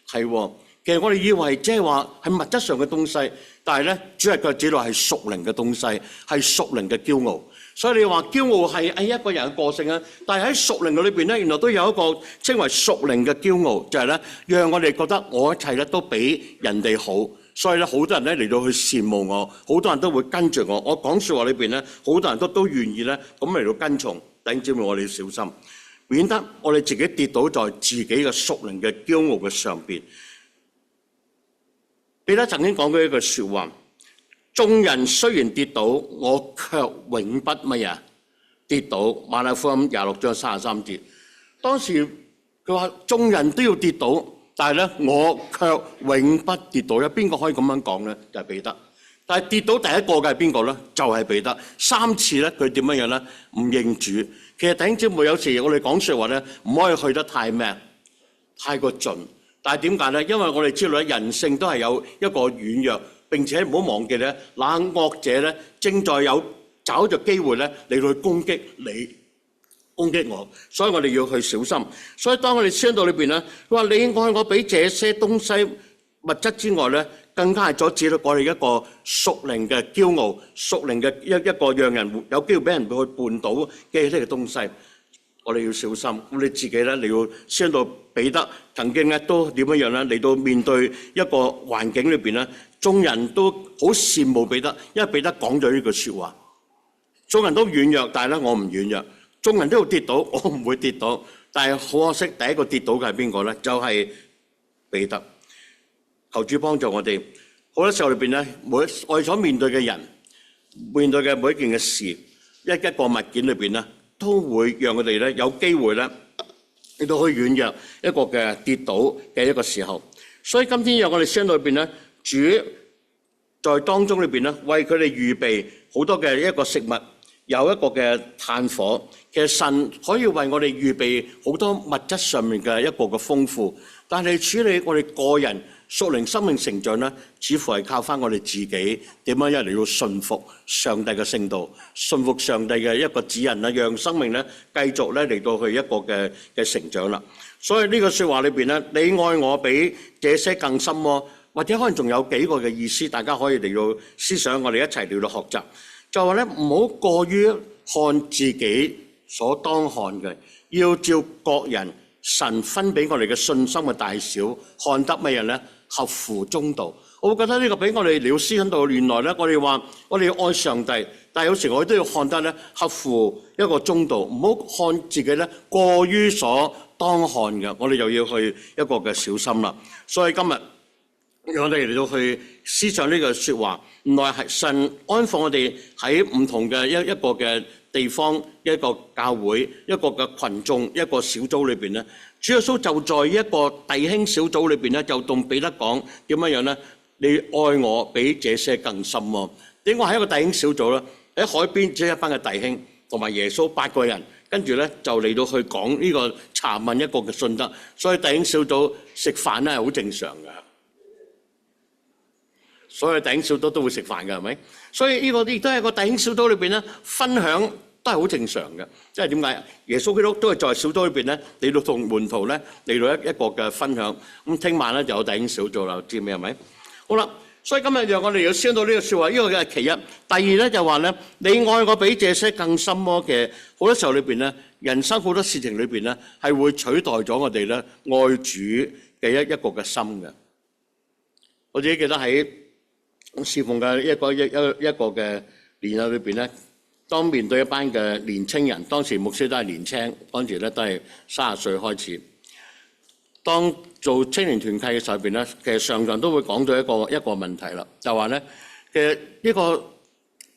係喎。其實我哋以為即係話係物質上嘅東西，但係咧主係佢指到係屬靈嘅東西，係屬靈嘅驕傲。所以你話驕傲係一個人嘅個性啊，但係喺屬靈嘅裏邊咧，原來都有一個稱為屬靈嘅驕傲，就係咧讓我哋覺得我一切咧都比人哋好，所以咧好多人咧嚟到去羨慕我，好多人都會跟住我。我講説話裏邊咧，好多人都願意咧咁嚟到跟從。弟兄姊妹，我哋要小心，免得我哋自己跌倒在自己嘅屬靈嘅驕傲嘅上邊。彼得曾經講過一句説話：眾人雖然跌倒，我卻永不乜嘢跌倒。馬太福音26章33節，當時佢話眾人都要跌倒，但係咧我卻永不跌倒。有邊個可以咁樣講咧？就係彼得。但係跌倒第一個嘅係邊個咧？就係彼得。3次咧，佢點樣樣咧？唔認主。其實弟兄姊妹，有時我哋講説話咧，唔可以去得太咩？太過盡。但係點解咧？因為我哋知道咧，人性都係有一個軟弱，並且唔好忘記咧，那惡者咧正在找着機會咧嚟到去攻擊你、攻擊我，所以我哋要去小心。所以當我哋思想到裏邊咧，佢話你愛我比這些東西物質之外咧，更加係阻止到我哋一個屬靈嘅驕傲、屬靈嘅一個讓人有機會俾人去絆倒嘅呢個東西。我哋要小心，我哋自己咧，你要想到彼得曾經咧都點樣樣咧嚟到面對一個環境裏邊咧，眾人都好羨慕彼得，因為彼得講咗呢句説話。眾人都軟弱，但係咧我唔軟弱；眾人都要跌倒，我唔會跌倒。但係好可惜，第一個跌倒嘅係邊個咧？就係彼得。求主幫助我哋。好多時候裏邊咧，我哋所面對嘅人、面對嘅每一件嘅事、一個物件裏邊咧，都會讓我哋咧有機會咧嚟到去軟弱一個嘅跌倒嘅一個時候。所以今天讓我哋先裏邊咧，主在當中裏邊咧，為佢哋預備好多嘅一個食物，有一個嘅炭火。其實神可以為我哋預備好多物質上面嘅一個嘅豐富，但係處理我哋個人屬靈生命成長咧，似乎係靠翻我哋自己點樣一嚟到順服上帝嘅聖道，順服上帝嘅一個指引啦，讓生命咧繼續咧嚟到去一個嘅成長啦。所以呢個説話裏邊咧，你愛我比這些更深喎，或者可能仲有幾個嘅意思，大家可以嚟到思想，我哋一齊嚟到學習。就話咧，唔好過於看自己所當看嘅，要照各人神分俾我哋嘅信心嘅大小，看得乜嘢咧？合乎中道。我會覺得呢個俾我哋了思想到，原來咧我哋話我哋要愛上帝，但係有時我哋都要看得咧合乎一個中道，唔好看自己咧過於所當看嘅，我哋又要去一個嘅小心啦。所以今日我哋嚟到去思想呢個説話，原來係神安放我哋喺唔同嘅一個嘅地方、一個教會、一個嘅群眾、一個小組裏邊咧，主耶穌就在一個弟兄小組裏邊咧，就同彼得講點樣樣咧？你愛我比這些更深喎。點解係一個弟兄小組咧？喺海邊只係一班嘅弟兄同埋耶穌8個人，跟住咧就嚟到去講呢個查問一個嘅信德。所以弟兄小組食飯咧係好正常嘅。所有弟兄小組都會食飯嘅，係咪？所以呢個亦都係個弟兄小組裏邊咧，分享都係好正常嘅。即係點解？耶穌基督都係在小組裏邊咧，嚟到同門徒咧嚟到一個嘅分享。咁聽晚咧就有弟兄小組啦，知咩係咪？好啦，所以今日讓我哋要先到呢個説話，呢個嘅係其一。第二咧就話咧，你愛我比這些更深麼嘅。好多時候裏邊咧，人生好多事情裏邊咧，係會取代咗我哋咧愛主嘅一個嘅心嘅。我自己記得喺侍奉嘅一個嘅年日裏邊咧，當面對一班嘅年青人，當時牧師都係年青，當時咧都係30歲開始。當做青年團契嘅時候邊咧，其實常常都會講到一個問題啦，就話咧嘅一個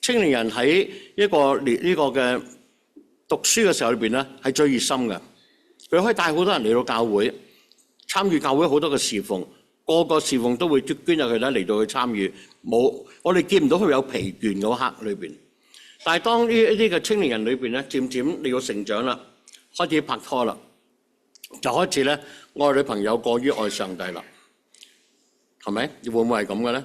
青年人喺一個呢個嘅讀書嘅時候裏邊咧，係最熱心嘅。佢可以帶好多人嚟到教會，參與教會好多嘅侍奉。個個侍奉都會捐入去咧嚟到去參與，我哋見唔到佢有疲倦嗰刻裏邊。但係當呢一啲嘅青年人裏邊咧，漸漸嚟到成長啦，開始拍拖啦，就開始咧愛女朋友過於愛上帝啦，係咪？會唔會係咁嘅咧？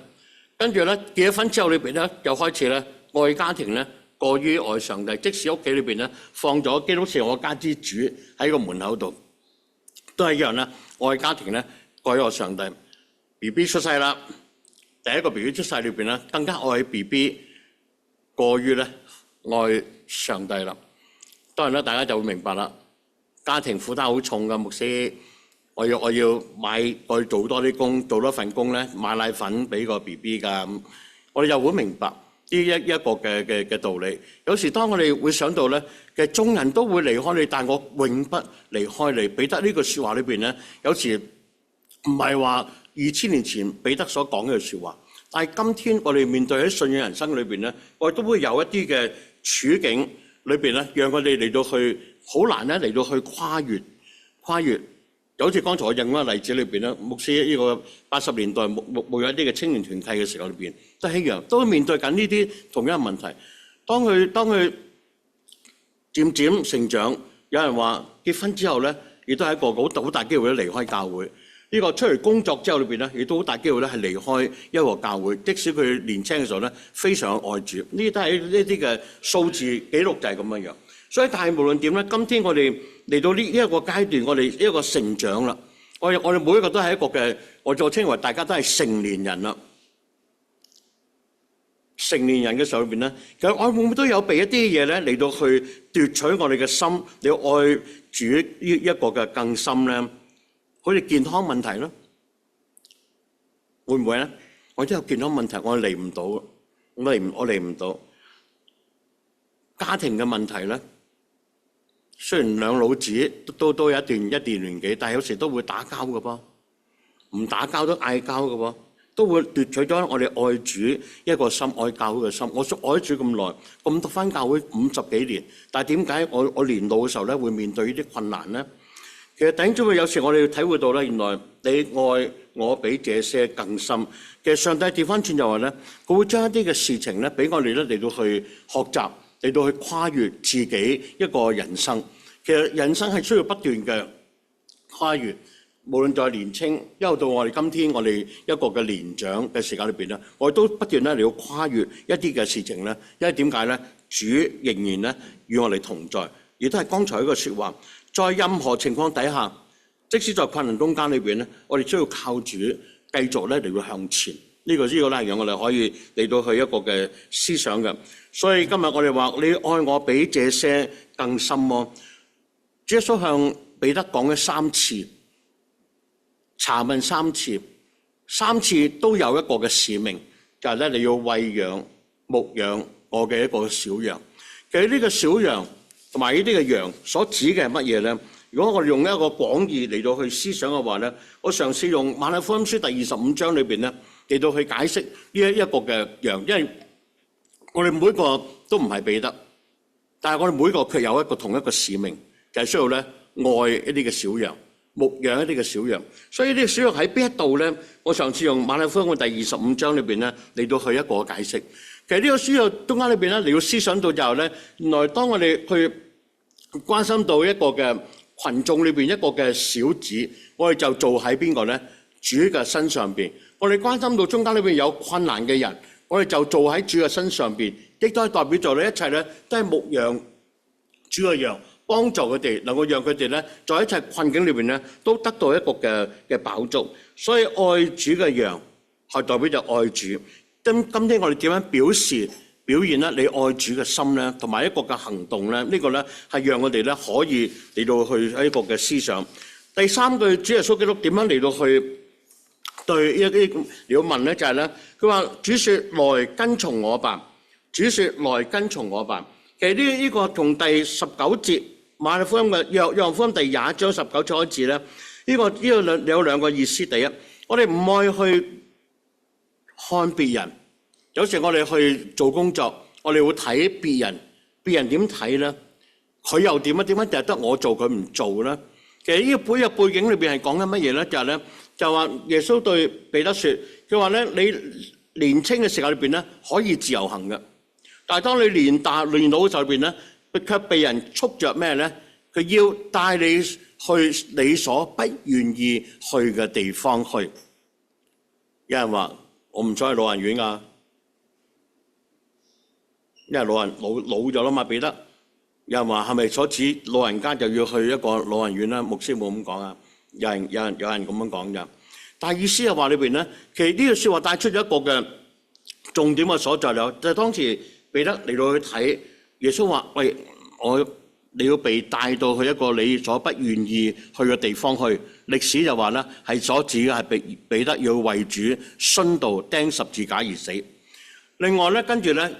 跟住咧結咗婚之後裏邊咧，又開始咧愛家庭咧過於愛上帝，即使屋企裏邊咧放咗基督是我家之主喺個門口度，都係一樣啦，愛家庭咧過於愛上帝。BB 出世啦，第一個 BB 出世裏邊咧，更加愛 BB 過於咧愛上帝啦。當然啦，大家就會明白啦，家庭負擔好重嘅牧師，我要做多啲工，做多份工咧，買奶粉俾個 BB 㗎。我哋又會明白呢一個嘅道理。有時當我哋會想到咧，其實眾人都會離開你，但我永不離開你。彼得呢句説話裏邊咧，有時唔係話2000年前彼得所講嘅説話，但係今天我哋面對喺信仰人生裏邊咧，我哋都會有一啲嘅處境裏邊咧，讓我哋嚟到去好難咧嚟到去跨越。就好似剛才我引嗰個例子裏邊咧，牧師呢個80年代牧有一啲嘅青年團契嘅時候裏邊，都係一樣，都面對緊呢啲同樣嘅問題。當佢漸漸成長，有人話結婚之後咧，亦都係一個好大機會咧離開教會。呢個出嚟工作之後裏邊咧，亦都好大機會咧係離開一個教會。即使佢年輕嘅時候咧，非常愛主，呢啲都係呢啲嘅數字記錄就係咁樣樣。所以但係無論點咧，今天我哋嚟到呢一個階段，我哋一個成長啦。我哋每一個都係一個嘅，我就稱為大家都係成年人啦。成年人嘅時候裏邊咧，其實我會唔會都有被一啲嘢咧嚟到去奪取我哋嘅心，你要愛主呢一個嘅更深咧？好似健康問題咯，會唔會咧？我都有健康問題，我嚟唔到，我嚟唔到。家庭嘅問題咧，雖然兩老子都有一段年紀，但係有時都會打交嘅噃，唔打交都嗌交嘅噃。都會奪取咗我哋愛主一個心、愛教會嘅心。我愛主咁耐，咁讀翻教會50幾年，但係點解我年老嘅時候咧會面對呢啲困難咧？其實弟兄姊妹，有時我哋要體會到咧，原來你愛我比這些更深。其實上帝調翻轉就話咧，佢會將一啲嘅事情咧，俾我哋咧嚟到去學習，嚟到去跨越自己一個人生。其實人生係需要不斷嘅跨越，無論在年青，一路到我哋今天我哋一個嘅年長嘅時間裏邊咧，我哋都不斷咧嚟到跨越一啲嘅事情咧。因為點解咧？主仍然咧與我哋同在，亦都係剛才一個説話。在任何情況底下，即使在困難中間裏邊咧，我哋需要靠主繼續咧嚟到向前。呢個咧係讓我哋可以嚟到去一個嘅思想嘅。所以今日我哋話你愛我比這些更深喎。主耶穌向彼得講咗3次，查問3次，3次都有一個嘅使命，就係咧你要餵養、牧養我嘅一個小羊。其實呢個小羊同埋呢啲嘅羊所指嘅係乜嘢咧？如果我哋用一個廣義嚟到去思想嘅話咧，我嘗試用馬太福音書第25章裏邊咧嚟到去解釋呢一個嘅羊，因為我哋每個都唔係彼得，但係我哋每個卻有一個同一個使命，就係需要咧愛一啲嘅小羊，牧養一啲嘅小羊。所以呢啲小羊喺邊一度咧？我嘗試用馬太福音嘅第25章裏邊咧嚟到去一個解釋。其實呢個書嘅中間裏邊咧，你要思想到就係咧，原來當我哋去關心到一個嘅群眾裏邊一個嘅小子，我哋就做喺邊個咧？主嘅身上邊。我哋關心到中間裏邊有困難嘅人，我哋就做喺主嘅身上邊，亦都係代表咗咧一切咧都係牧養主嘅羊，幫助佢哋，能夠讓佢哋咧在一切困境裏邊咧都得到一個嘅飽足。所以愛主嘅羊係代表就愛主。今天我哋點樣表現咧？你愛主嘅心咧，同埋一個嘅行動咧，呢個咧係讓我哋咧可以嚟到去一個嘅思想。第3句，主耶穌基督點樣嚟到去對一啲要問咧？就係咧，佢話主説來跟從我吧，主説來跟從我吧。其實呢個從第19節馬太福音嘅約翰福音第21章19節開始咧，呢個有兩個意思。第一，我哋唔愛去看別人，有時我哋去做工作，我哋會睇別人點睇咧？佢又點啊？點解就係得我做佢唔做咧？其實呢個背景裏邊係講緊乜嘢咧？就係咧，就話耶穌對彼得説，佢話咧，你年青嘅時候裏邊咧可以自由行嘅，但係當你年老嘅時候裏邊咧，卻被人束着咩咧？佢要帶你去你所不願意去嘅地方去。有人話：我唔想去老人院㗎，因為老咗啦嘛，彼得。有人話係咪所指老人家就要去一個老人院咧？牧師冇咁講啊，有人咁樣講咋。但係意思係話裏邊咧，其實呢句説話帶出咗一個嘅重點嘅所在就係當時彼得嚟到去睇耶穌話：喂，你要被帶到去一個你所不願意去嘅地方去。歷史就話咧係所指嘅係彼得要為主殉道釘十字架而死。另外咧，跟住咧，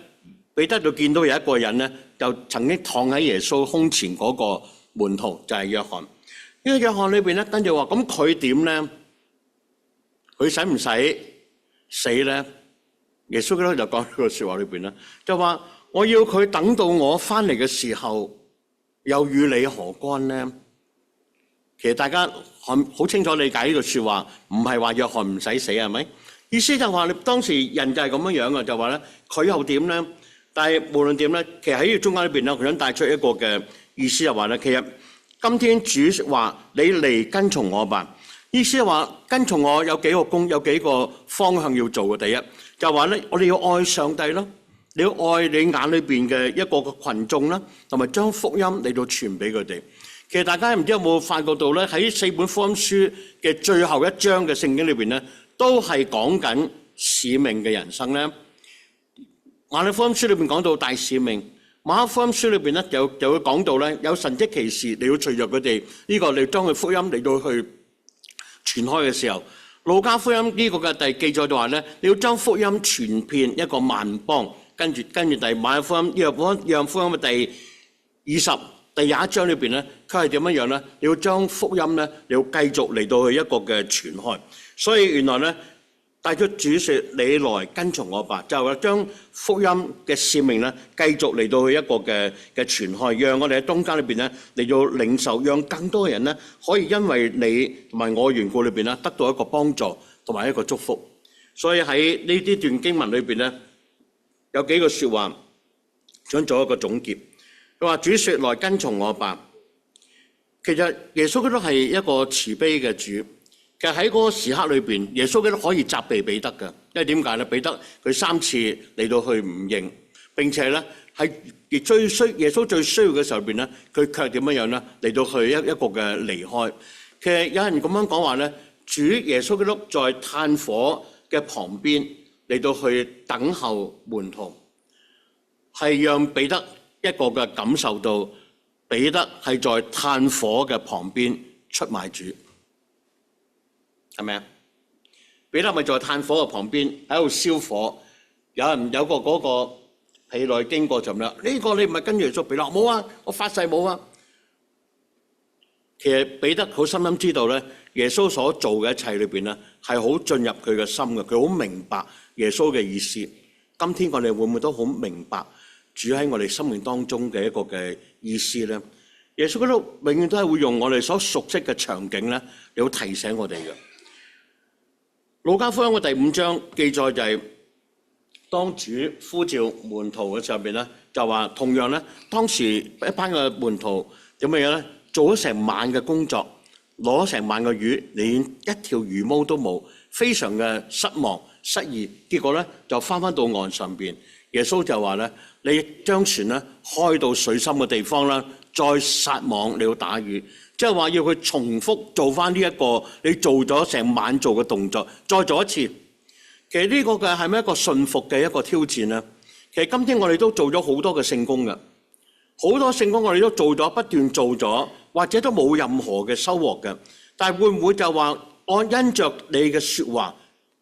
彼得就見到有一個人咧，就曾經躺喺耶穌胸前嗰個門徒就係約翰。呢個約翰裏邊咧，跟住話咁佢點咧？佢使唔使死咧？耶穌咧就講呢個説話裏邊咧，就話我要佢等到我翻嚟嘅時候，又與你何干咧？其實大家好清楚理解呢個説話，唔係話約翰唔使死係咪？意思就話你當時人就係咁樣嘅，就話咧佢又點咧？但係無論點咧，其實喺呢個中間裏邊咧，佢想帶出一個嘅意思就話咧，其實今天主話你嚟跟從我吧。意思係話跟從我有幾個方向要做嘅。第一就話咧，我哋要愛上帝咯，你要愛你眼裏邊嘅一個嘅羣眾啦，同埋將福音嚟到傳俾佢哋。其實大家唔知有冇發覺到咧，喺4本福音書嘅最後一章嘅聖經裏邊咧，都係講緊使命嘅人生咧。馬太福音書裏邊講到大使命，馬可福音書裏邊咧就會講到咧有神蹟奇事，你要隨着佢哋呢個你將佢福音嚟到去傳開嘅時候，路加福音呢個嘅記載就話咧，你要將福音傳遍一個萬邦。跟住第馬太福音約翰福音嘅第21章裏邊咧，佢係點樣咧？你要將福音咧，你要繼續嚟到去一個嘅傳開。所以原來咧，帶出主説你來跟從我吧，就係將福音嘅使命咧繼續嚟到去一個嘅傳開，讓我哋喺東家裏邊咧嚟到領受，讓更多人咧可以因為你同埋我嘅緣故裏邊咧得到一個幫助同埋一個祝福。所以喺呢啲段經文裏邊咧有幾個説話想做一個總結。佢話主説來跟從我吧，其實耶穌基督係一個慈悲嘅主。其實喺嗰個時刻裏邊，耶穌基督可以責備彼得嘅，因為點解咧？彼得佢3次嚟到去唔認，並且咧喺耶穌最需要嘅時候裏邊咧，佢卻點樣樣咧嚟到去一個嘅離開。其實有人咁樣講話咧，主耶穌基督在炭火嘅旁邊嚟到去等候門徒，係讓彼得一個嘅感受到，彼得係在炭火嘅旁邊出賣主。係咪啊？彼得咪在炭火嘅旁邊喺度燒火，有個嗰個婢女經過就咁啦。呢個你唔係跟住耶穌？彼得冇啊，我發誓冇啊。其實彼得好深深知道咧，耶穌所做嘅一切裏邊咧係好進入佢嘅心嘅，佢好明白耶穌嘅意思。今天我哋會唔會都好明白主喺我哋生命當中嘅一個嘅意思咧？耶穌基督永遠都係會用我哋所熟悉嘅場景咧，嚟提醒我哋嘅。路加福音嘅第5章記載就係當主呼召門徒嘅時候邊咧，就話同樣咧，當時一班嘅門徒點樣咧，做咗成晚嘅工作，攞咗成晚嘅魚，連一條魚毛都冇，非常嘅失望失意。結果咧就翻到岸上邊，耶穌就話咧：你將船咧開到水深嘅地方啦，再撒網你要打魚。即係話要佢重複做翻呢一個你做咗成晚做嘅動作，再做一次。其實呢個嘅係咪一個順服嘅一個挑戰呢？其實今天我哋都做咗好多嘅聖工嘅，好多聖工我哋都做咗，不斷做咗，或者都冇任何嘅收穫嘅。但係會唔會就話因着你嘅説話，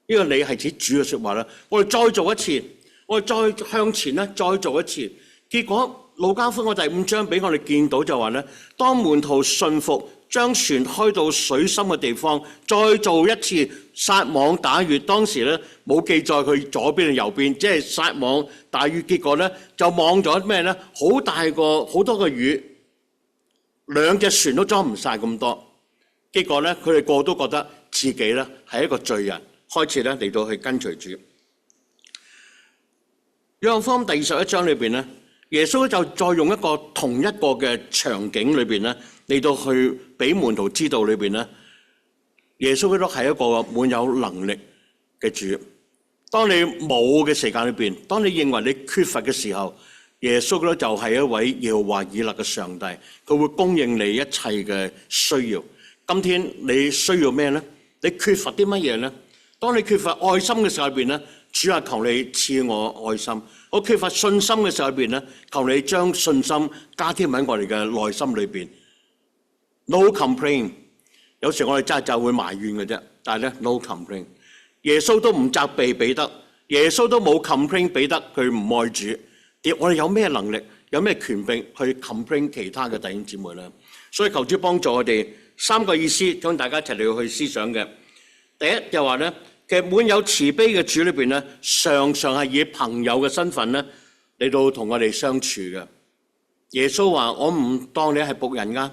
呢個你係指主嘅説話咧？我哋再做一次，我哋再向前咧，再做一次。結果路加福音第5章俾我哋見到就話咧，當門徒信服，將船開到水深嘅地方，再做一次撒網打魚。當時咧冇記載佢左邊定右邊，即係撒網打魚。結果咧就網咗咩咧？好大個好多個魚，2隻船都裝唔晒咁多。結果咧佢哋個個都覺得自己咧係一個罪人，開始咧嚟到去跟隨主。約翰福音第21章裏邊咧，耶穌就再用一個同一個嘅場景裏邊咧，嚟到去俾門徒知道裏邊咧，耶穌基督係一個滿有能力嘅主。當你冇嘅時間裏邊，當你認為你缺乏嘅時候，耶穌基督就係一位耶和華以勒嘅上帝，佢會供應你一切嘅需要。今天你需要咩咧？你缺乏啲乜嘢咧？當你缺乏愛心嘅時候裏邊咧，主啊，求你賜我愛心。我缺乏信心嘅時候裏邊咧，求你將信心加添喺我哋嘅內心裏邊。No complain。有時我哋真係就會埋怨嘅啫，但係咧 no complain。耶穌都唔責備彼得，耶穌都冇 complain 彼得佢唔愛主。我哋有咩能力，有咩權柄去 complain 其他嘅弟兄姊妹咧？所以求主幫助我哋3個意思，將大家一齊嚟去思想嘅。第一就話咧，其實滿有慈悲嘅主裏邊咧，常常係以朋友嘅身份咧嚟到同我哋相處嘅。耶穌話：我唔當你係僕人㗎。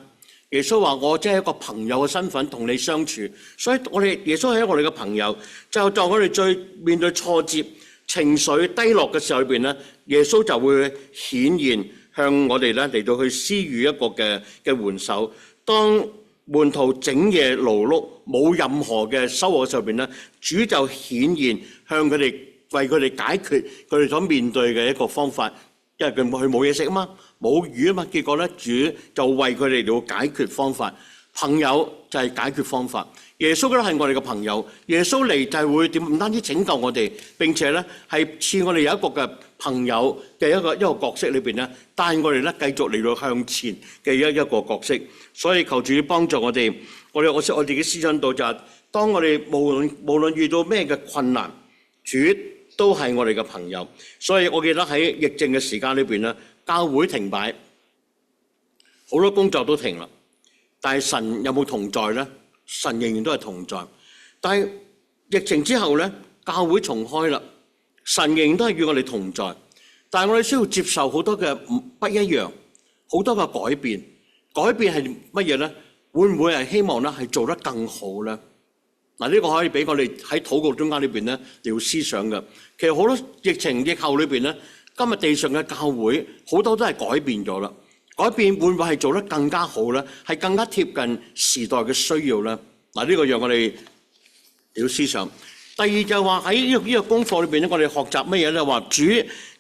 耶穌話：我即係一個朋友嘅身份同你相處。所以我哋耶穌係我哋嘅朋友。就當我哋最面對挫折、情緒低落嘅時候裏邊咧，耶穌就會顯現向我哋咧嚟到去施予一個嘅援手。當門徒整夜勞碌冇任何嘅收穫嘅時候邊咧，主就顯現向佢哋為佢哋解決佢哋所面對嘅一個方法，因為佢冇嘢食啊嘛，冇魚啊嘛，結果咧主就為佢哋嚟到解決方法。朋友就係解決方法。耶穌都係我哋嘅朋友。耶穌嚟就係會點？唔單止拯救我哋，並且咧係賜我哋有一個嘅朋友嘅一個角色裏邊咧，帶我哋咧繼續嚟到向前嘅一個角色。所以求主幫助我哋。我自己思想到就係，當我哋無論遇到咩嘅困難，主都係我哋嘅朋友。所以我記得喺疫症嘅時間裏邊咧，教會停擺，好多工作都停啦。但係神有冇同在咧？神仍然都係同在。但係疫情之後咧，教會重開啦，神仍然都係與我哋同在，但係我哋需要接受好多嘅不一樣，好多嘅改變。改變係乜嘢咧？會唔會係希望咧係做得更好咧？嗱，呢個可以俾我哋喺禱告中間裏邊咧要思想嘅。其實好多疫情疫後裏邊咧，今日地上嘅教會好多都係改變咗啦。改變會唔會係做得更加好咧？係更加貼近時代嘅需要咧？嗱，呢個讓我哋要思想。第二就係話喺呢個功課裏邊咧，我哋學習乜嘢咧？話主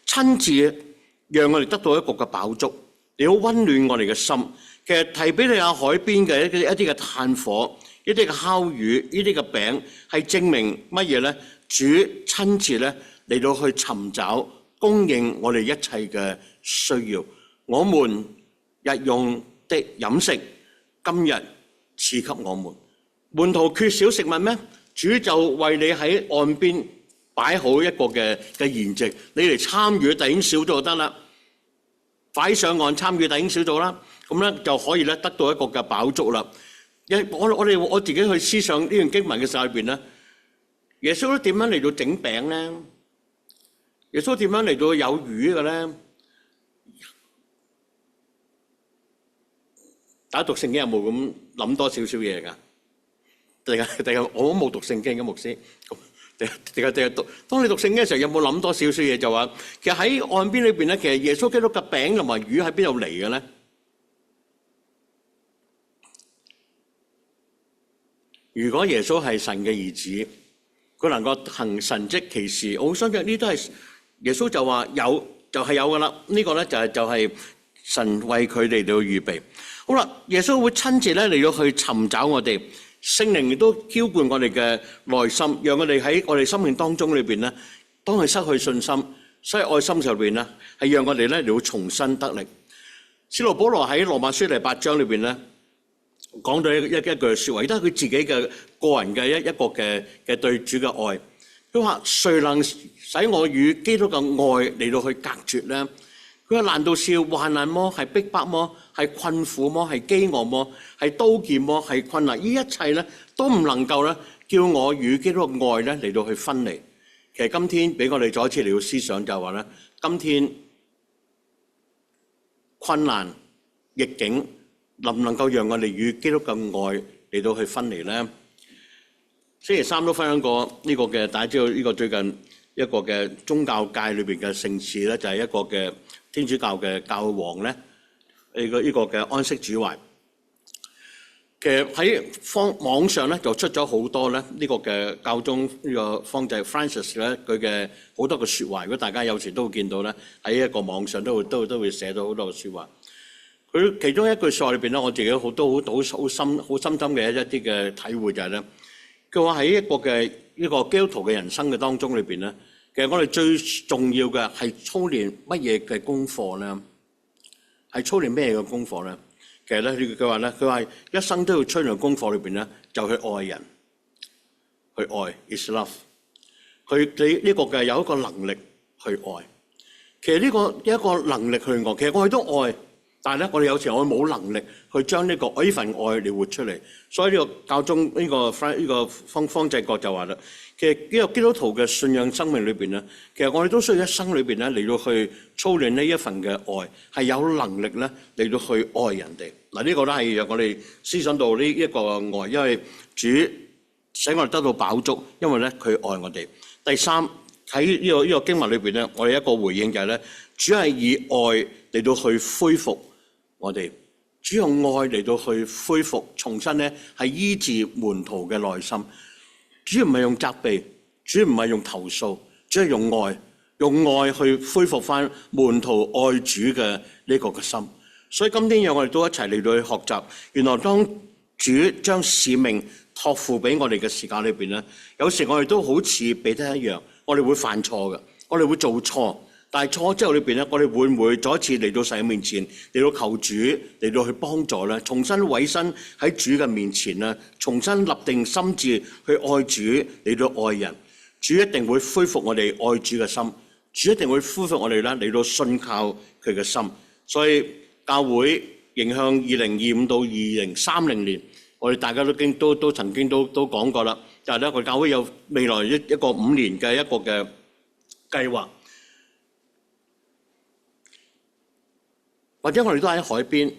親自讓我哋得到一個嘅飽足，你好溫暖我哋嘅心。其實提比利亞海邊嘅一啲嘅炭火、一啲嘅烤魚、呢啲嘅餅，係證明乜嘢咧？主親自咧嚟到去尋找供應我哋一切嘅需要。我們日用的飲食，今日賜給我們。門徒缺少食物咩？主就為你喺岸邊擺好一個嘅筵席，你嚟參與弟兄小組就得啦。快上岸參與弟兄小組啦，咁咧就可以咧得到一個嘅飽足啦。我自己去思想呢段經文嘅時候裏邊咧，耶穌都點樣嚟到整餅咧？耶穌點樣嚟到有魚嘅咧？大家讀聖經有冇咁諗多少少嘢㗎？定係我都冇讀聖經嘅牧師。定係讀。當你讀聖經嘅時候，有冇諗多少少嘢？就話其實喺岸邊裏邊咧，其實耶穌基督嘅餅同埋魚喺邊度嚟嘅咧？如果耶穌係神嘅兒子，佢能夠行神蹟奇事，我相信呢都係耶穌就話有就係有㗎啦。呢個咧就係神為佢哋嚟到預備。好啦，耶穌會親自咧嚟到去尋找我哋。聖靈亦都澆灌我哋嘅內心，讓我哋喺我哋生命當中裏邊咧，當佢失去信心、失去愛心上邊咧，係讓我哋咧嚟到重新得力。使徒保羅喺羅馬書第8章裏邊咧，講到一句説話，亦都係佢自己嘅個人嘅一個嘅對主嘅愛。佢話：誰能使我與基督嘅愛嚟到去隔絕咧？佢話：難道是患難麼？係逼迫麼？係困苦麼？係饑餓麼？係刀劍麼？係困難？呢一切咧都唔能夠咧叫我與基督嘅愛咧嚟到去分離。其實今天俾我哋再一次嚟到思想就係話咧，今天困難逆境能唔能夠讓我哋與基督嘅愛嚟到去分離咧？星期三都分享過呢個嘅，大家知道呢個最近一個嘅宗教界裏邊嘅盛事咧，就係一個嘅天主教嘅教皇咧，呢個嘅安息主懷。其實喺網上咧就出咗好多咧呢個嘅教宗呢個方濟 Francis 咧佢嘅好多嘅説話。如果大家有時都會見到咧喺一個網上都會寫到好多嘅説話。佢其中一句説話裏邊咧，我自己好深嘅一啲嘅體會就係咧，佢話喺一個嘅呢個基督徒嘅人生嘅當中裏邊咧，其實我哋最重要嘅係操練乜嘢嘅功課咧？係操練咩嘅功課咧？其實咧，佢話一生都要操練嘅功課裏邊咧，就去愛人，去愛 is love。你呢個嘅有一個能力去愛。其實呢個一個能力去愛，其實我哋都愛，但係咧我哋有時我冇能力去將呢份愛嚟活出嚟。所以呢個教宗呢個方濟各就話啦，其實呢個基督徒嘅信仰生命裏邊咧，其實我哋都需要一生裏邊咧嚟到去操練呢一份嘅愛，係有能力咧嚟到去愛人哋。嗱，呢個都係讓我哋思想到呢一個愛，因為主使我哋得到飽足，因為咧佢愛我哋。第三，喺呢個經文裏邊咧，我哋一個回應就係咧，主係以愛嚟到去恢復我哋。主用愛嚟到去恢復重新咧，係醫治門徒嘅內心。主唔係用責備，主唔係用投訴，主係用愛去恢復翻門徒愛主嘅呢個嘅心。所以今天讓我哋都一齊嚟到去學習，原來當主將使命託付俾我哋嘅時間裏邊咧，有時我哋都好似彼得一樣，我哋會犯錯嘅，我哋會做錯。但係錯之後裏邊咧，我哋會唔會再一次嚟到神面前，嚟到求主嚟到去幫助咧？重新委身喺主嘅面前咧，重新立定心志去愛主，嚟到愛人。主一定會恢復我哋愛主嘅心，主一定會恢復我哋咧嚟到信靠佢嘅心。所以教會迎向2025到2030年，我哋大家都曾經都講過啦，就係咧，我哋教會有未來一個5年嘅一個嘅計劃，或者我哋都喺海邊，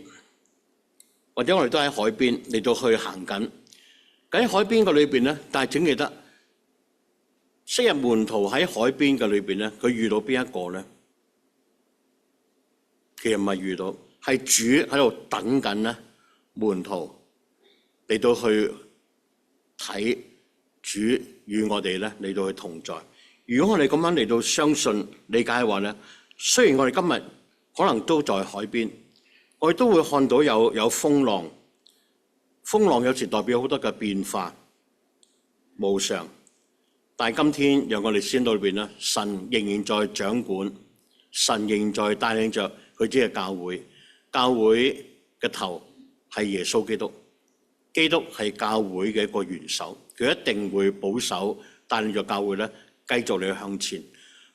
或者我哋都喺海邊嚟到去行緊。喺海邊嘅裏邊咧，但係請記得，昔日門徒喺海邊嘅裏邊咧，佢遇到邊一個咧？其實唔係遇到，係主喺度等緊咧門徒嚟到去睇主與我哋咧嚟到去同在。如果我哋咁樣嚟到相信理解嘅話咧，雖然我哋今日可能都在海邊，我哋都會看到有風浪。風浪有時代表好多嘅變化無常，但係今天讓我哋先到裏邊咧，神仍然在掌管，神仍然在帶領着佢自己嘅教會。教會嘅頭係耶穌基督，基督係教會嘅一個元首，佢一定會保守帶領着教會咧繼續嚟向前。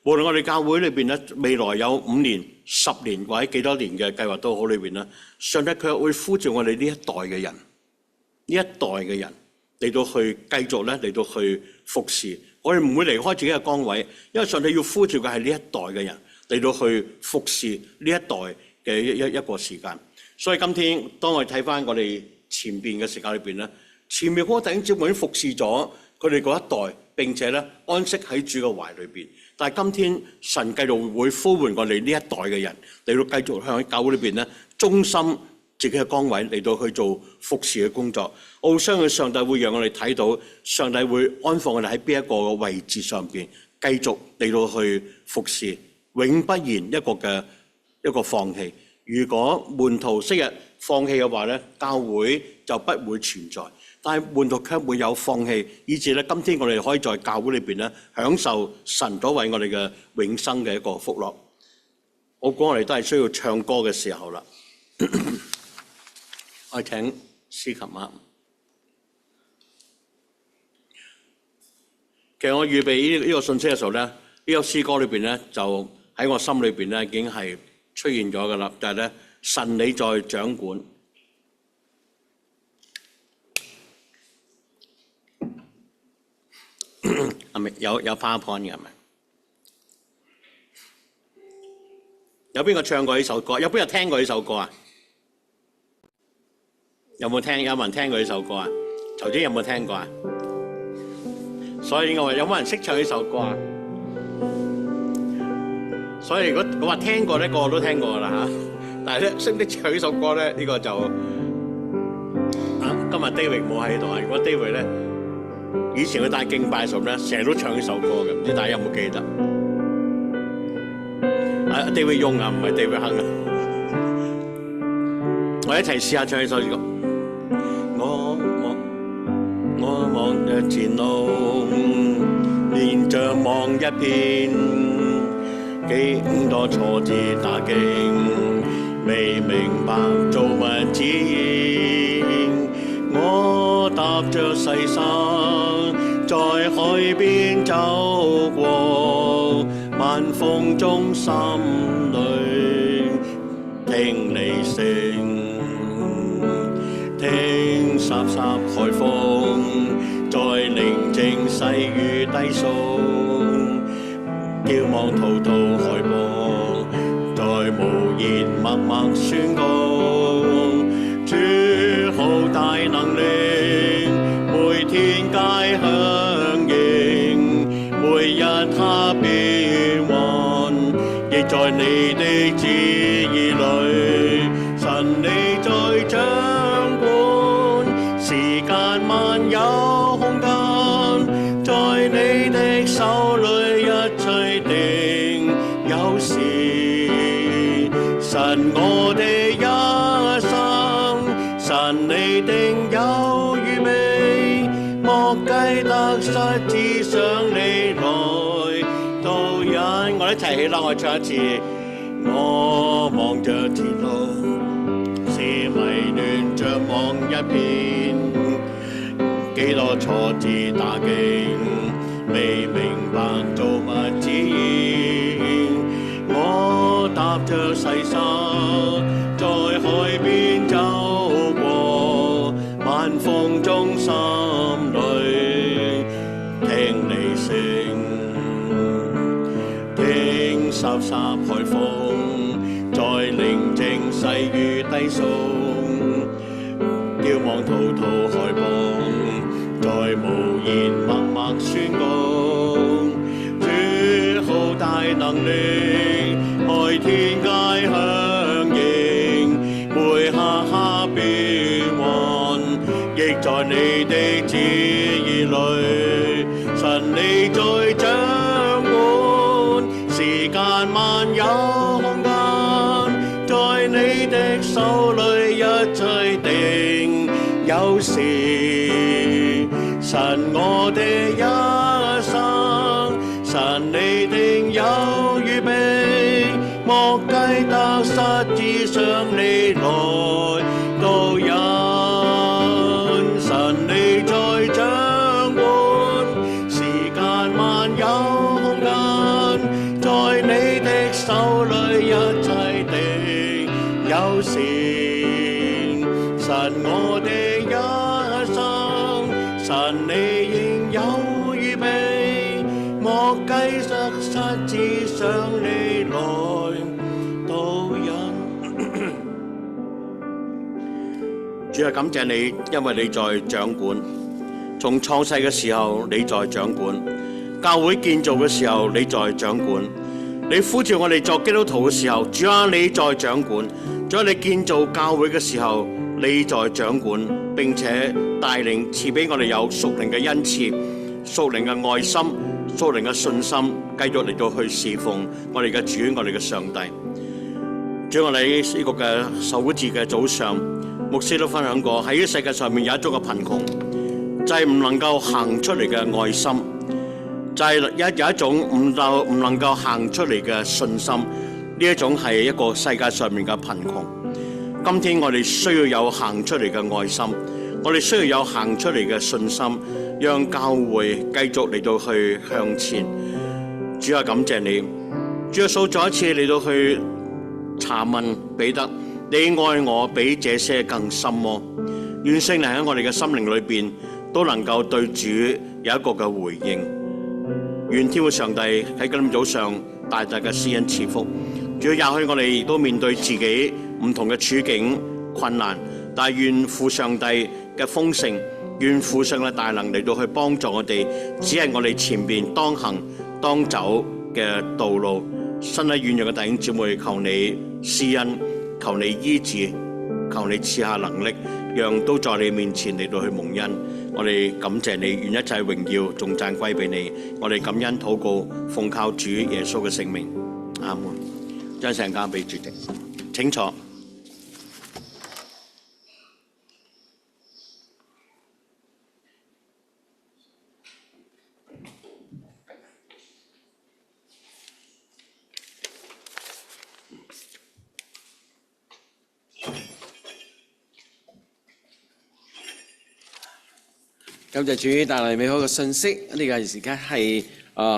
無論我哋教會裏邊咧未來有5年、10年或者幾多年嘅計劃都好裏邊咧，上帝佢會呼召我哋呢一代嘅人。呢一代嘅人嚟到去繼續咧嚟到去服侍，我哋唔會離開自己嘅崗位，因為上帝要呼召嘅係呢一代嘅人嚟到去服侍呢一代嘅一個時間。所以今天當我哋睇翻我哋前邊嘅時間裏邊咧，前面嗰個弟兄姊妹已經服侍咗佢哋嗰一代，並且咧安息喺主嘅懷裏邊。但係今天神繼續會呼喚我哋呢一代嘅人嚟到繼續向喺教會裏邊咧忠心自己嘅崗位嚟到去做服侍嘅工作。我相信上帝會讓我哋睇到，上帝會安放我哋喺邊一個位置上邊，繼續嚟到去服侍，永不言一個放棄。如果門徒昔日放棄嘅話咧，教會就不會存在。但係門徒卻沒有放棄，以致咧今天我哋可以在教會裏邊咧享受神所為我哋嘅永生嘅一個福樂。我估我哋都係需要唱歌嘅時候啦。我請司琴啊。其實我預備呢個信息嘅時候咧，呢個詩歌裏邊咧就喺我心裏邊咧已經係出現咗噶啦，就係咧神你在掌管。係咪有 PowerPoint 嘅係咪？有邊個唱過呢首歌？有邊個聽過呢首歌啊？有冇人聽過呢首歌啊？頭先有冇聽過啊？所以我話有冇人識唱呢首歌啊？所以如果我話聽過咧，個個都聽過啦嚇。但係咧識唔識唱呢首歌咧？呢個就今日 David 冇喺度啊。如果 David 咧以前佢帶敬拜嘅時候咧，成日都唱呢首歌嘅，唔知大家有冇記得？David 用啊，唔係 David 哼啊。我一齊試下唱呢首歌。我望着前路，連像望一片，幾多挫折打擊，未明白造物旨意。我踏着細沙，在海邊走過，晚風中心裏聽你聲。聽颯颯海風，在寧靜細雨低訴，眺望滔滔海波，在無言默默宣告，主好大能力，每天皆響應，每日他變幻，亦在你的旨意裏，神你在掌萬有空間，在你的手裏一切定有時。神我的一生，神你定有預備，莫計得失，只想你來導引。我哋一齊起啦，我唱一次。我望着前路，是迷亂着望一片。幾多挫折打擊，未明白造物旨意。我踏着細沙，在海邊走過，晚風海風，在寧靜細雨低訴，叫望滔滔海邦，在無言默默宣告，主好大能力，開天界響應，每刻變幻，亦在你的旨意裏，神你在掌管，時間萬有空間，在你的手裏一切定有時，神我的一生，神你定有預備，莫計得失只想你來導引，神你在掌管，時間萬有空間，在你的手裏一切定有時，神我的一生，神你應有預備，莫計得失只想你來導引。主啊，感謝你，因為你在掌管。從創世嘅時候，你在掌管；教會建造嘅時候，你在掌管；你呼召我哋作基督徒嘅時候，主啊，你在掌管；主啊，你建造教會嘅時候，你在掌管，並且帶領賜俾我哋有屬靈嘅恩賜、屬靈嘅愛心、屬靈嘅信心，繼續嚟到去侍奉我哋嘅主、我哋嘅上帝。主，我哋呢個嘅受苦節嘅早上，牧師都分享過，喺呢世界上面有一種嘅貧窮，就係唔能夠行出嚟嘅愛心，就係有一種唔能夠行出嚟嘅信心，呢一種係一個世界上面嘅貧窮。今天我哋需要有行出嚟嘅愛心，我哋需要有行出嚟嘅信心，讓教會繼續嚟到去向前。主啊，感謝你，主耶穌再一次嚟到去查問彼得，你愛我比這些更深麼？願聖靈喺我哋嘅心靈裏邊都能夠對主有一個嘅回應。願天父上帝喺今日早上大大嘅施恩賜福。主，也許我哋亦都面對自己唔同嘅處境困難，但係願父上帝嘅豐盛，願父上嘅大能嚟到去幫助我哋，只係我哋前邊當行當走嘅道路。身體軟弱嘅弟兄姊妹，求你施恩，求你醫治，求你賜下能力，讓都在你面前嚟到去蒙恩。我哋感謝你，願一切榮耀頌讚歸俾你。我哋感恩禱告，奉靠主耶穌嘅聖名，阿門。將時間交俾主席，請坐。感謝主帶來美好嘅信息。呢個時間係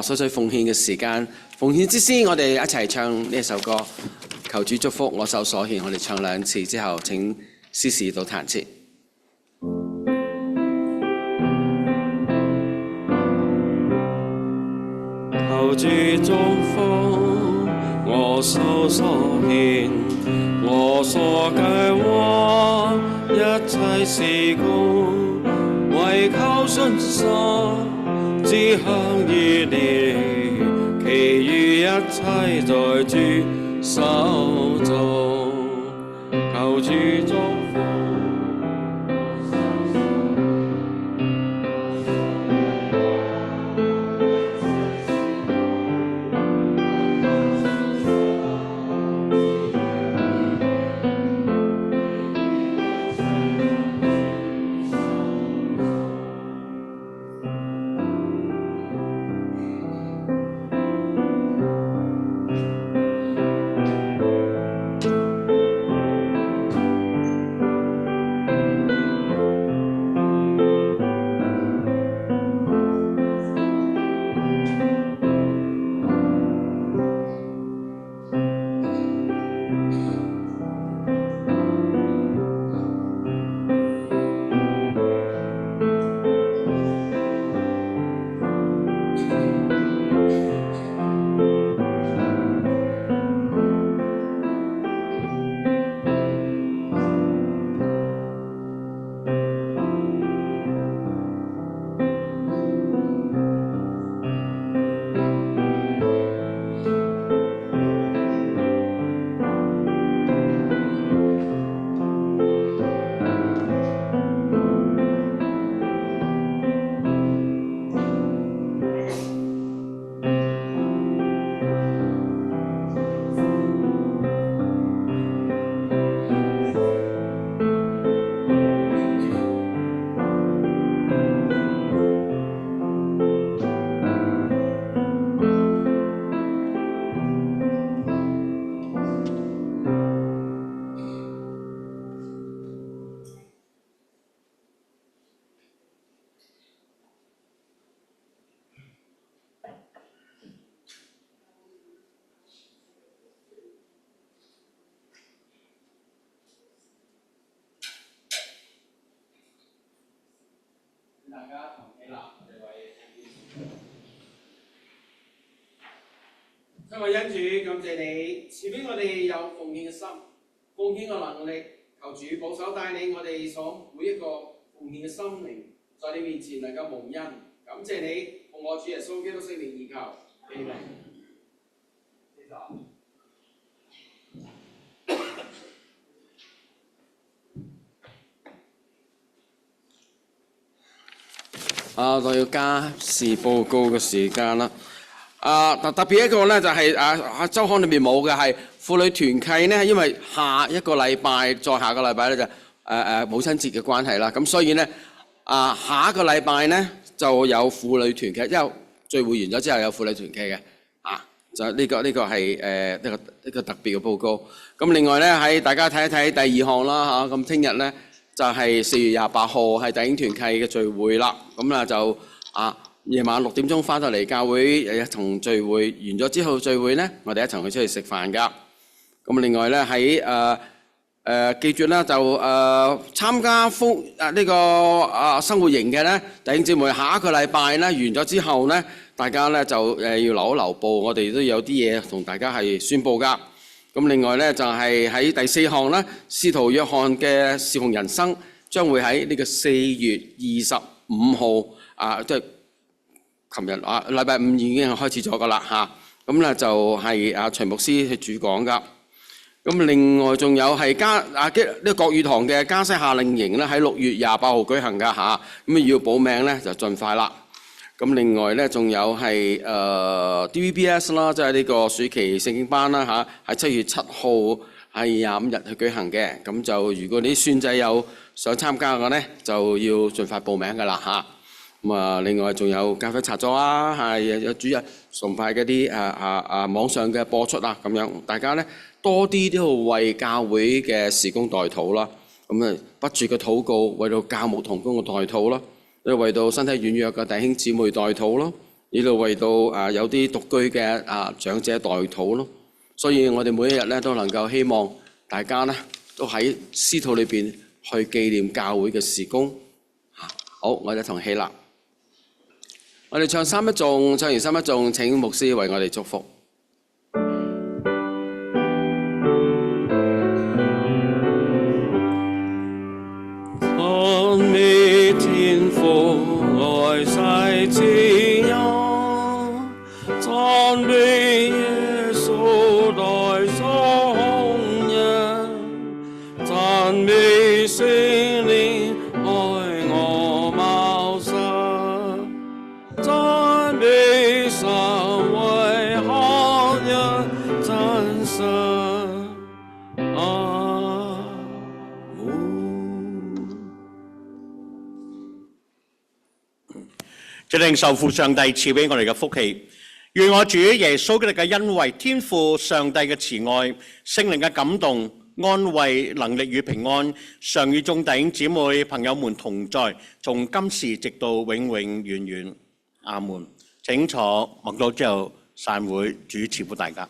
水水奉獻嘅時間。奉獻之先，我哋一齊唱呢一首歌，求主祝福我手所獻。我哋唱兩次之後，請司事到彈前。求主祝福我手所獻，我所計劃一切事工。為求信心，只向意念，其餘一切在主手中。求主祝福。大家同起立，我哋為親愛恩主，感謝你賜俾我哋有奉獻嘅心、奉獻嘅能力，求主保守帶領我哋所每一個奉獻嘅心靈，在你面前能夠蒙恩。感謝你，奉我主耶穌基督聖名而求，阿們。我要家事報告嘅時間啦。特別一個咧就係週刊裏面冇嘅係婦女團契呢，因為下一個禮拜再下個禮拜咧就母親節嘅關係啦，咁所以呢，下一個禮拜呢就有婦女團契，因為聚會完咗之後有婦女團契嘅，就呢個係一個特別嘅報告。咁另外呢，喺大家睇一睇第二項啦嚇，咁聽日呢。就係4月28號係弟兄團契嘅聚會啦，咁啊就夜晚6點鐘翻到嚟教會一同聚會，完咗之後聚會呢，我哋一齊去出去食飯噶。咁另外呢，喺記住咧就參加呢個生活營嘅呢弟兄姊妹，下一個禮拜呢完咗之後呢，大家呢就要留一留步，我哋都有啲嘢同大家係宣佈噶。咁另外咧就係喺第4項咧，使徒約翰嘅侍奉人生將會喺呢個4月25號即係琴日禮拜5已經開始咗噶啦嚇。咁咧就係徐牧師去主講噶。咁另外仲有係呢個國語堂嘅加西夏令營咧，喺6月28號舉行噶嚇。咁要報名咧就盡快啦。咁另外咧，仲有係DVBS 啦，即係呢個暑期聖經班啦嚇，喺7月7號係25日去舉行嘅。咁就如果你啲孫仔有想參加嘅咧，就要盡快報名噶啦嚇。咁另外仲有教會插座啊，係有主日崇拜嗰啲網上嘅播出啊，咁樣大家咧多啲都要為教會嘅事工代禱啦。咁不住嘅禱告，為到教牧同工嘅代禱啦。你為到身體軟弱嘅弟兄姊妹代禱咯，呢度為到有啲獨居嘅長者代禱咯。所以我哋每一日咧都能夠希望大家咧都喺司徒裏邊去紀念教會嘅事工。好，我哋一同起立，我哋唱三一頌，唱完三一頌，請牧師為我哋祝福。天父愛世之恩，讚美耶穌代眾人，讚美聖靈愛我茂盛，讚美神為行人真實。這令受父上帝賜俾我哋嘅福氣，願我主耶穌基督嘅恩惠、天父上帝嘅慈愛、聖靈嘅感動、安慰、能力與平安，常與眾弟兄姊妹、朋友們同在，從今時直到永永遠遠。阿門。請坐，默禱之後散會，主賜福大家。